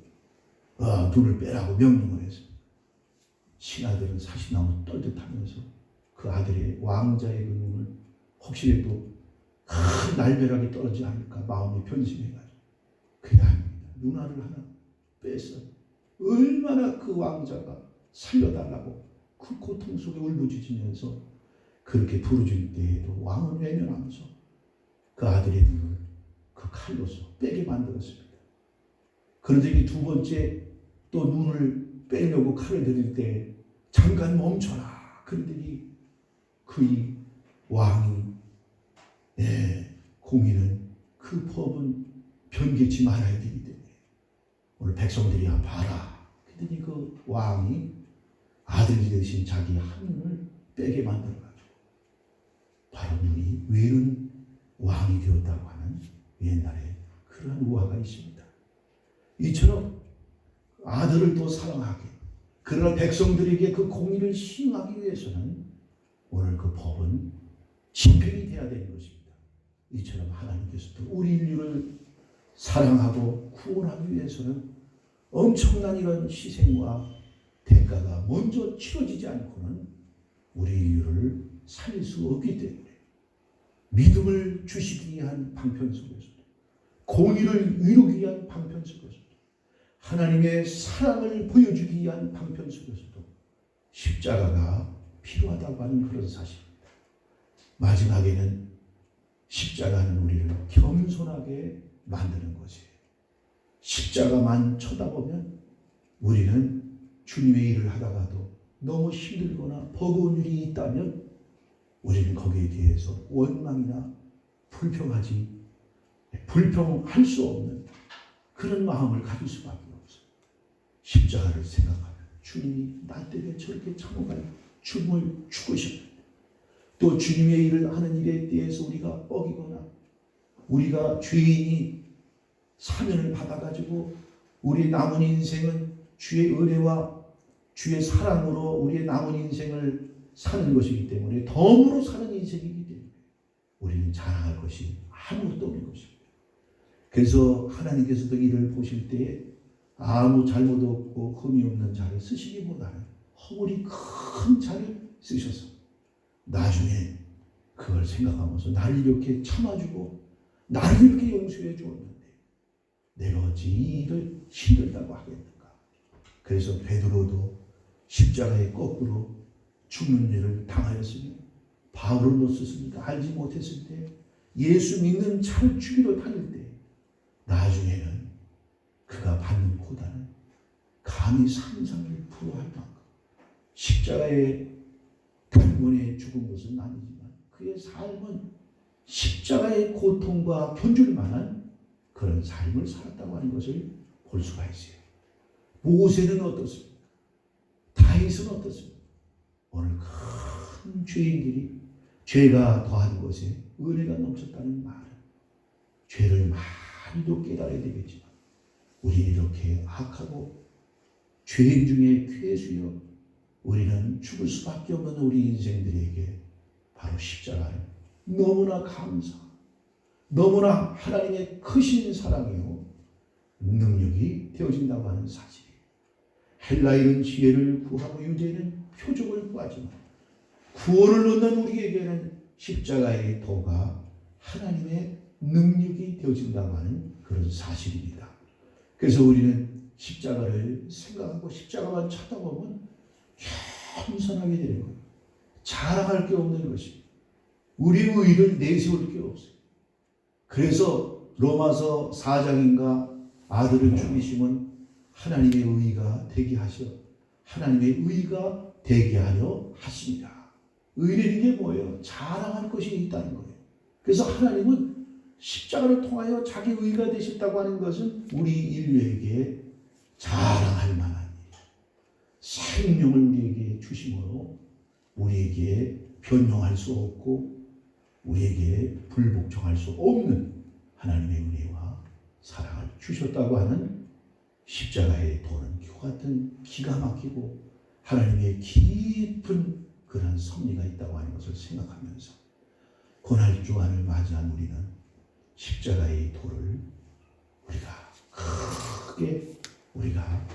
Speaker 1: 눈을 빼라고 명령을 했습니다. 신하들은 사시나무 떨듯하면서 그 아들의 왕자의 그 눈을 혹시라도 큰 날벼락이 떨어지지 않을까 마음이 변심해가지고 그게 아닙니다. 눈알을 하나 뺐어요. 얼마나 그 왕자가 살려달라고 그 고통 속에 울부짖으면서 그렇게 부르짖을 때에도 왕은 외면하면서 그 아들의 눈을 그 칼로서 빼게 만들었습니다. 그런데 두 번째 또 눈을 빼려고 칼을 들일 때 잠깐 멈춰라. 그러더니 그 왕이 공의는 그 법은 변개치 말아야 되기 때문에 오늘 백성들이 봐라. 그러더니 그 왕이 아들이 되신 자기 한 눈을 빼게 만들어가지고 바로 눈이 외는 왕이 되었다고 하는 옛날에 그런 우화가 있습니다. 이처럼 아들을 또 사랑하게, 그러나 백성들에게 그 공의를 시행하기 위해서는 오늘 그 법은 집행이 돼야 되는 것입니다. 이처럼 하나님께서도 우리 인류를 사랑하고 구원하기 위해서는 엄청난 이런 희생과 대가가 먼저 치러지지 않고는 우리 인류를 살릴 수 없기 때문에 믿음을 주시기 위한 방편 속에서도, 공의를 이루기 위한 방편 속에서도, 하나님의 사랑을 보여주기 위한 방편 속에서도 십자가가 필요하다고 하는 그런 사실입니다. 마지막에는 십자가는 우리를 겸손하게 만드는 것이에요. 십자가만 쳐다보면 우리는 주님의 일을 하다가도 너무 힘들거나 버거운 일이 있다면 우리는 거기에 대해서 원망이나 불평할 수 없는 그런 마음을 가질 수밖에 없어요. 십자가를 생각하면 주님이 나 때문에 저렇게 참아가요. 죽음을 죽으셨는데 또 주님의 일을 하는 일에 대해서 우리가 뻐기거나 우리가 죄인이 사면을 받아가지고 우리 남은 인생은 주의 은혜와 주의 사랑으로 우리의 남은 인생을 사는 것이기 때문에 덤으로 사는 인생이기 때문에 우리는 자랑할 것이 아무것도 없는 것입니다. 그래서 하나님께서도 이를 보실 때에 아무 잘못 없고 흠이 없는 자를 쓰시기보다는 허물이 큰 자를 쓰셔서 나중에 그걸 생각하면서 나를 이렇게 참아주고 나를 이렇게 용서해 주었는데 내가 어찌 이 일을 힘들다고 하겠는가. 그래서 베드로도 십자가에 거꾸로 죽는 일을 당하였으니 바울은 어떻습니까? 알지 못했을 때 예수 믿는 차를 죽이러 다닐 때 나중에는 그가 받는 고단은 감히 상상을 불허할 만큼 십자가에 단번에 죽은 것은 아니지만 그의 삶은 십자가의 고통과 견줄 만한 그런 삶을 살았다고 하는 것을 볼 수가 있어요. 모세는 어떻습니까? 다윗은 어떻습니까? 오늘 큰 죄인들이 죄가 더한 것에 은혜가 넘쳤다는 말은 죄를 많이도 깨달아야 되겠지만 우리는 이렇게 악하고 죄인 중에 괴수여 우리는 죽을 수밖에 없는 우리 인생들에게 바로 십자가는 너무나 너무나 하나님의 크신 사랑이요 능력이 되어진다고 하는 사실이에요. 헬라인은 지혜를 구하고 유대인은 표적을 구하지만 구원을 얻는 우리에게는 십자가의 도가 하나님의 능력이 되어진다고 하는 그런 사실입니다. 그래서 우리는 십자가를 생각하고 십자가만 쳐다보면 겸손하게 되는 거예요. 자랑할 게 없는 것입니다. 우리의 의를 내세울 게 없어요. 그래서 로마서 4장인가 아들을 죽이시면 하나님의 의가 되게 하셔 하나님의 의가 되게 하려 하십니다. 의라는 게 뭐예요? 자랑할 것이 있다는 거예요. 그래서 하나님은 십자가를 통하여 자기 의가 되셨다고 하는 것은 우리 인류에게 자랑할 만한 일이에요. 생명을 우리에게 주심으로 우리에게 변명할 수 없고 우리에게 불복종할 수 없는 하나님의 은혜와 사랑을 주셨다고 하는 십자가의 도는 그 같은 기가 막히고 하나님의 깊은 그런 섭리가 있다고 하는 것을 생각하면서 고날 주간을 맞이한 우리는 십자가의 도를 우리가 크게 우리가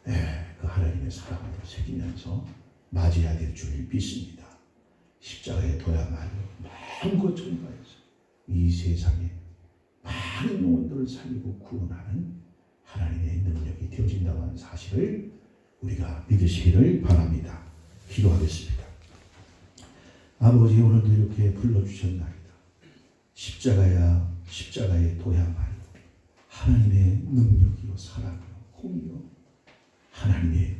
Speaker 1: 그 하나님의 사랑을 새기면서 맞이해야 될 줄 믿습니다. 십자가에 둬야말로 마음껏 전파해서 이 세상에 많은 영혼들을 살리고 구원하는 하나님의 능력이 되어진다고 하는 사실을 우리가 믿으시기를 바랍니다. 기도하겠습니다. 아버지, 오늘도 이렇게 불러주셨나이다. 십자가에 둬야말로 하나님의 능력이요 사랑이요 공이요 하나님의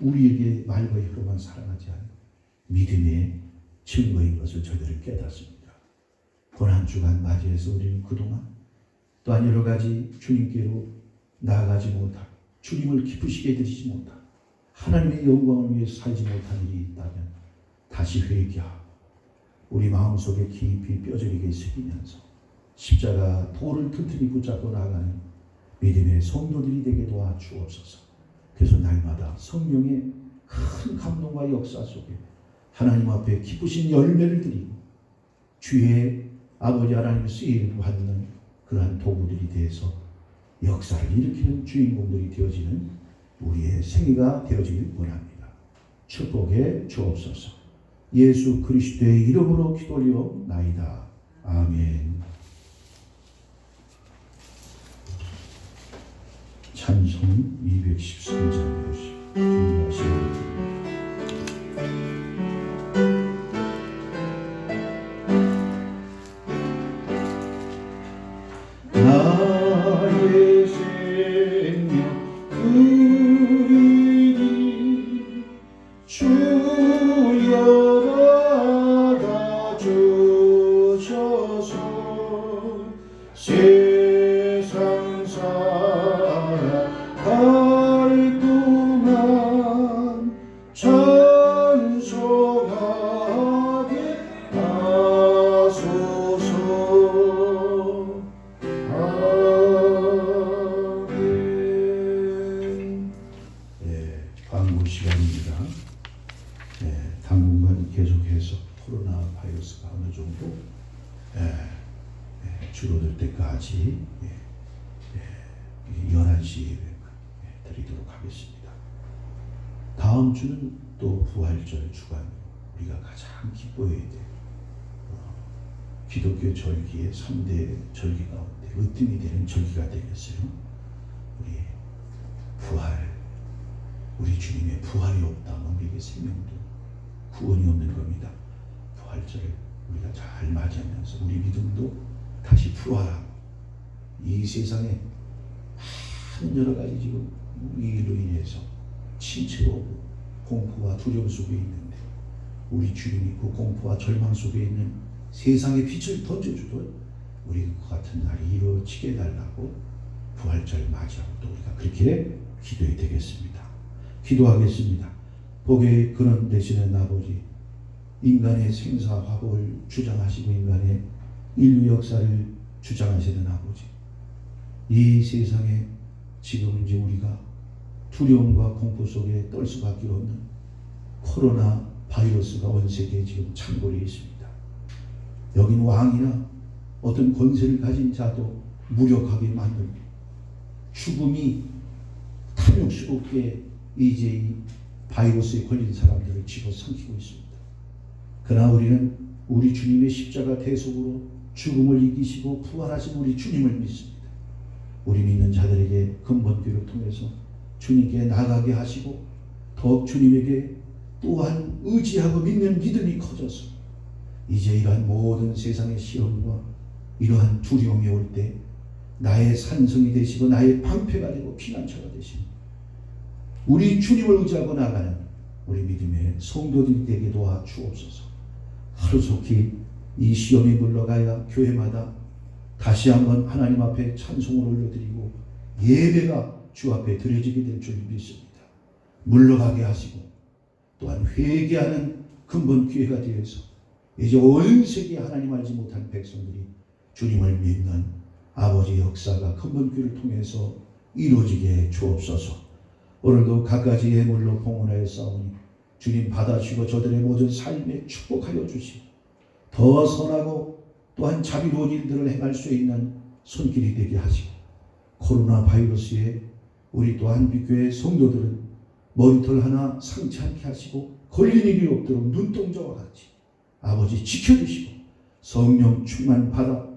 Speaker 1: 우리에게 말과 혀로만 사랑하지 않는 믿음의 증거인 것을 저희들은 깨닫습니다. 고난 주간 맞이해서 우리는 그동안 또한 여러 가지 주님께로 나아가지 못하고 주님을 기쁘시게 드리지 못하고 하나님의 영광을 위해 살지 못한 일이 있다면 다시 회개하고 우리 마음속에 깊이 뼈저리게 새기면서 십자가 도를 튼튼히 붙잡고 나아가는 믿음의 성도들이 되게 도와 주옵소서. 그래서 날마다 성령의 큰 감동과 역사 속에 하나님 앞에 기쁘신 열매를 드리고 주의 아버지 하나님의 쓰임을 받는 그러한 도구들이 되어서 역사를 일으키는 주인공들이 되어지는 우리의 생애가 되어지길 원합니다. 축복해 주옵소서. 예수 그리스도의 이름으로 기도하옵나이다. 아멘. 찬송 213장으로 준비하시면 나의 생명 그리니 주여 받아주셔서 세상 살아갈 동안 찬송하게 하소서. 아멘. 예, 광고 시간입니다. 예, 당분간 계속해서 코로나 바이러스가 어느 정도 줄어들 때까지 11시에 드리도록 하겠습니다. 다음 주는 또 부활절 주간, 우리가 가장 기뻐해야 돼. 기독교 절기의 3대 절기 가운데 으뜸이 되는 절기가 되겠어요. 우리 부활, 우리 주님의 부활이 없다면 우리에게 생명도 구원이 없는 겁니다. 부활절을 우리가 잘 맞이하면서 우리 믿음도 다시 부활하고, 이 세상에 많은 여러 가지 지금 이 일로 인해서 침체오고 공포와 두려움 속에 있는데, 우리 주님이 그 공포와 절망 속에 있는 세상에 빛을 던져주듯 우리 그 같은 날이 이루어지게 해달라고 부활절 맞이하고 또 우리가 그렇게 기도해야 되겠습니다. 기도하겠습니다. 복의 근원 되시는 아버지, 인간의 생사 화복을 주장하시고 인간의 인류 역사를 주장하시는 아버지, 이 세상에 지금 이제 우리가 두려움과 공포 속에 떨 수밖에 없는 코로나 바이러스가 온 세계에 지금 창궐해 있습니다. 여긴 왕이나 어떤 권세를 가진 자도 무력하게 만들고 죽음이 탐욕스럽게 이제 이 바이러스에 걸린 사람들을 집어삼키고 있습니다. 그러나 우리는 우리 주님의 십자가 대속으로 죽음을 이기시고 부활하신 우리 주님을 믿습니다. 우리 믿는 자들에게 근본교를 통해서 주님께 나가게 하시고 더욱 주님에게 또한 의지하고 믿는 믿음이 커져서 이제 이러한 모든 세상의 시험과 이러한 두려움이 올 때 나의 산성이 되시고 나의 방패가 되고 피난처가 되시고 우리 주님을 의지하고 나가는 우리 믿음의 성도들이 되게 도와 주옵소서. 하루속히 이 시험이 물러가야 교회마다 다시 한번 하나님 앞에 찬송을 올려드리고 예배가 주 앞에 드려지게 될 줄 믿습니다. 물러가게 하시고 또한 회개하는 근본 기회가 되어서 이제 온 세계 하나님 알지 못한 백성들이 주님을 믿는 아버지 역사가 근본 기회를 통해서 이루어지게 주옵소서. 오늘도 갖가지 예물로 봉헌하여 싸우니 주님 받아주시고 저들의 모든 삶에 축복하여 주시고 더 선하고 또한 자비로운 일들을 행할 수 있는 손길이 되게 하시고, 코로나 바이러스에 우리 또한 한빛교회 성도들은 머리털 하나 상치 않게 하시고 걸린 일이 없도록 눈동자와 같이 아버지 지켜주시고 성령 충만 받아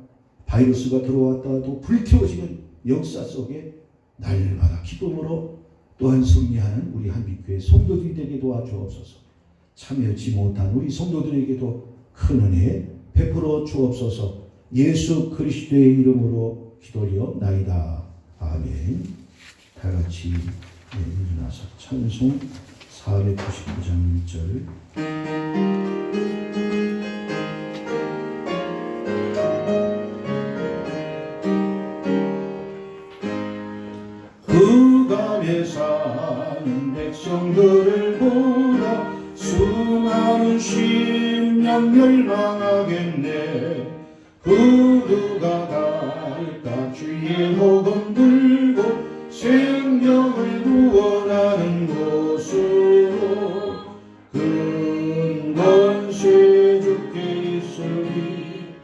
Speaker 1: 바이러스가 들어왔다가도 불태워지는 역사 속에 날마다 기쁨으로 또한 승리하는 우리 한빛교회 성도들이 되게 도와주옵소서. 참여치 못한 우리 성도들에게도 큰 은혜 베풀어 주옵소서. 예수 그리스도의 이름으로 기도하옵나이다. 아멘. 다 같이 일어나서 찬송 499장 1절. 흑암에 사는 백성들을 보라 수많은 심령 멸망하겠네. 그 누가 갈까 주의 복음 들고 생명을 구원하는 곳으로 근권세 주께 있으리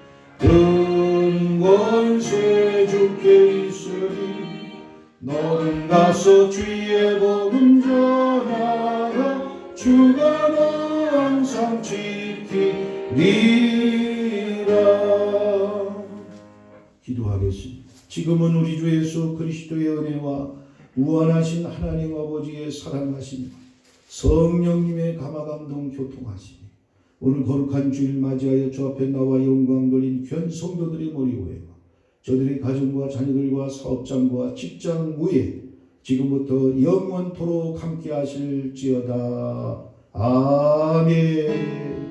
Speaker 1: 근권세 주께 있으리. 너는 가서 주의 복음 전하라 주가 너 항상 지키리라. 기도하겠습니다. 지금은 우리 주 예수 그리스도의 은혜와 무한하신 하나님 아버지의 사랑하심, 성령님의 감화감동 교통하시니 오늘 거룩한 주일 맞이하여 주 앞에 나와 영광 돌린 귀한 성도들의 머리 위에 저들의 가정과 자녀들과 사업장과 직장 위에 지금부터 영원토록 함께 하실지어다. 아멘.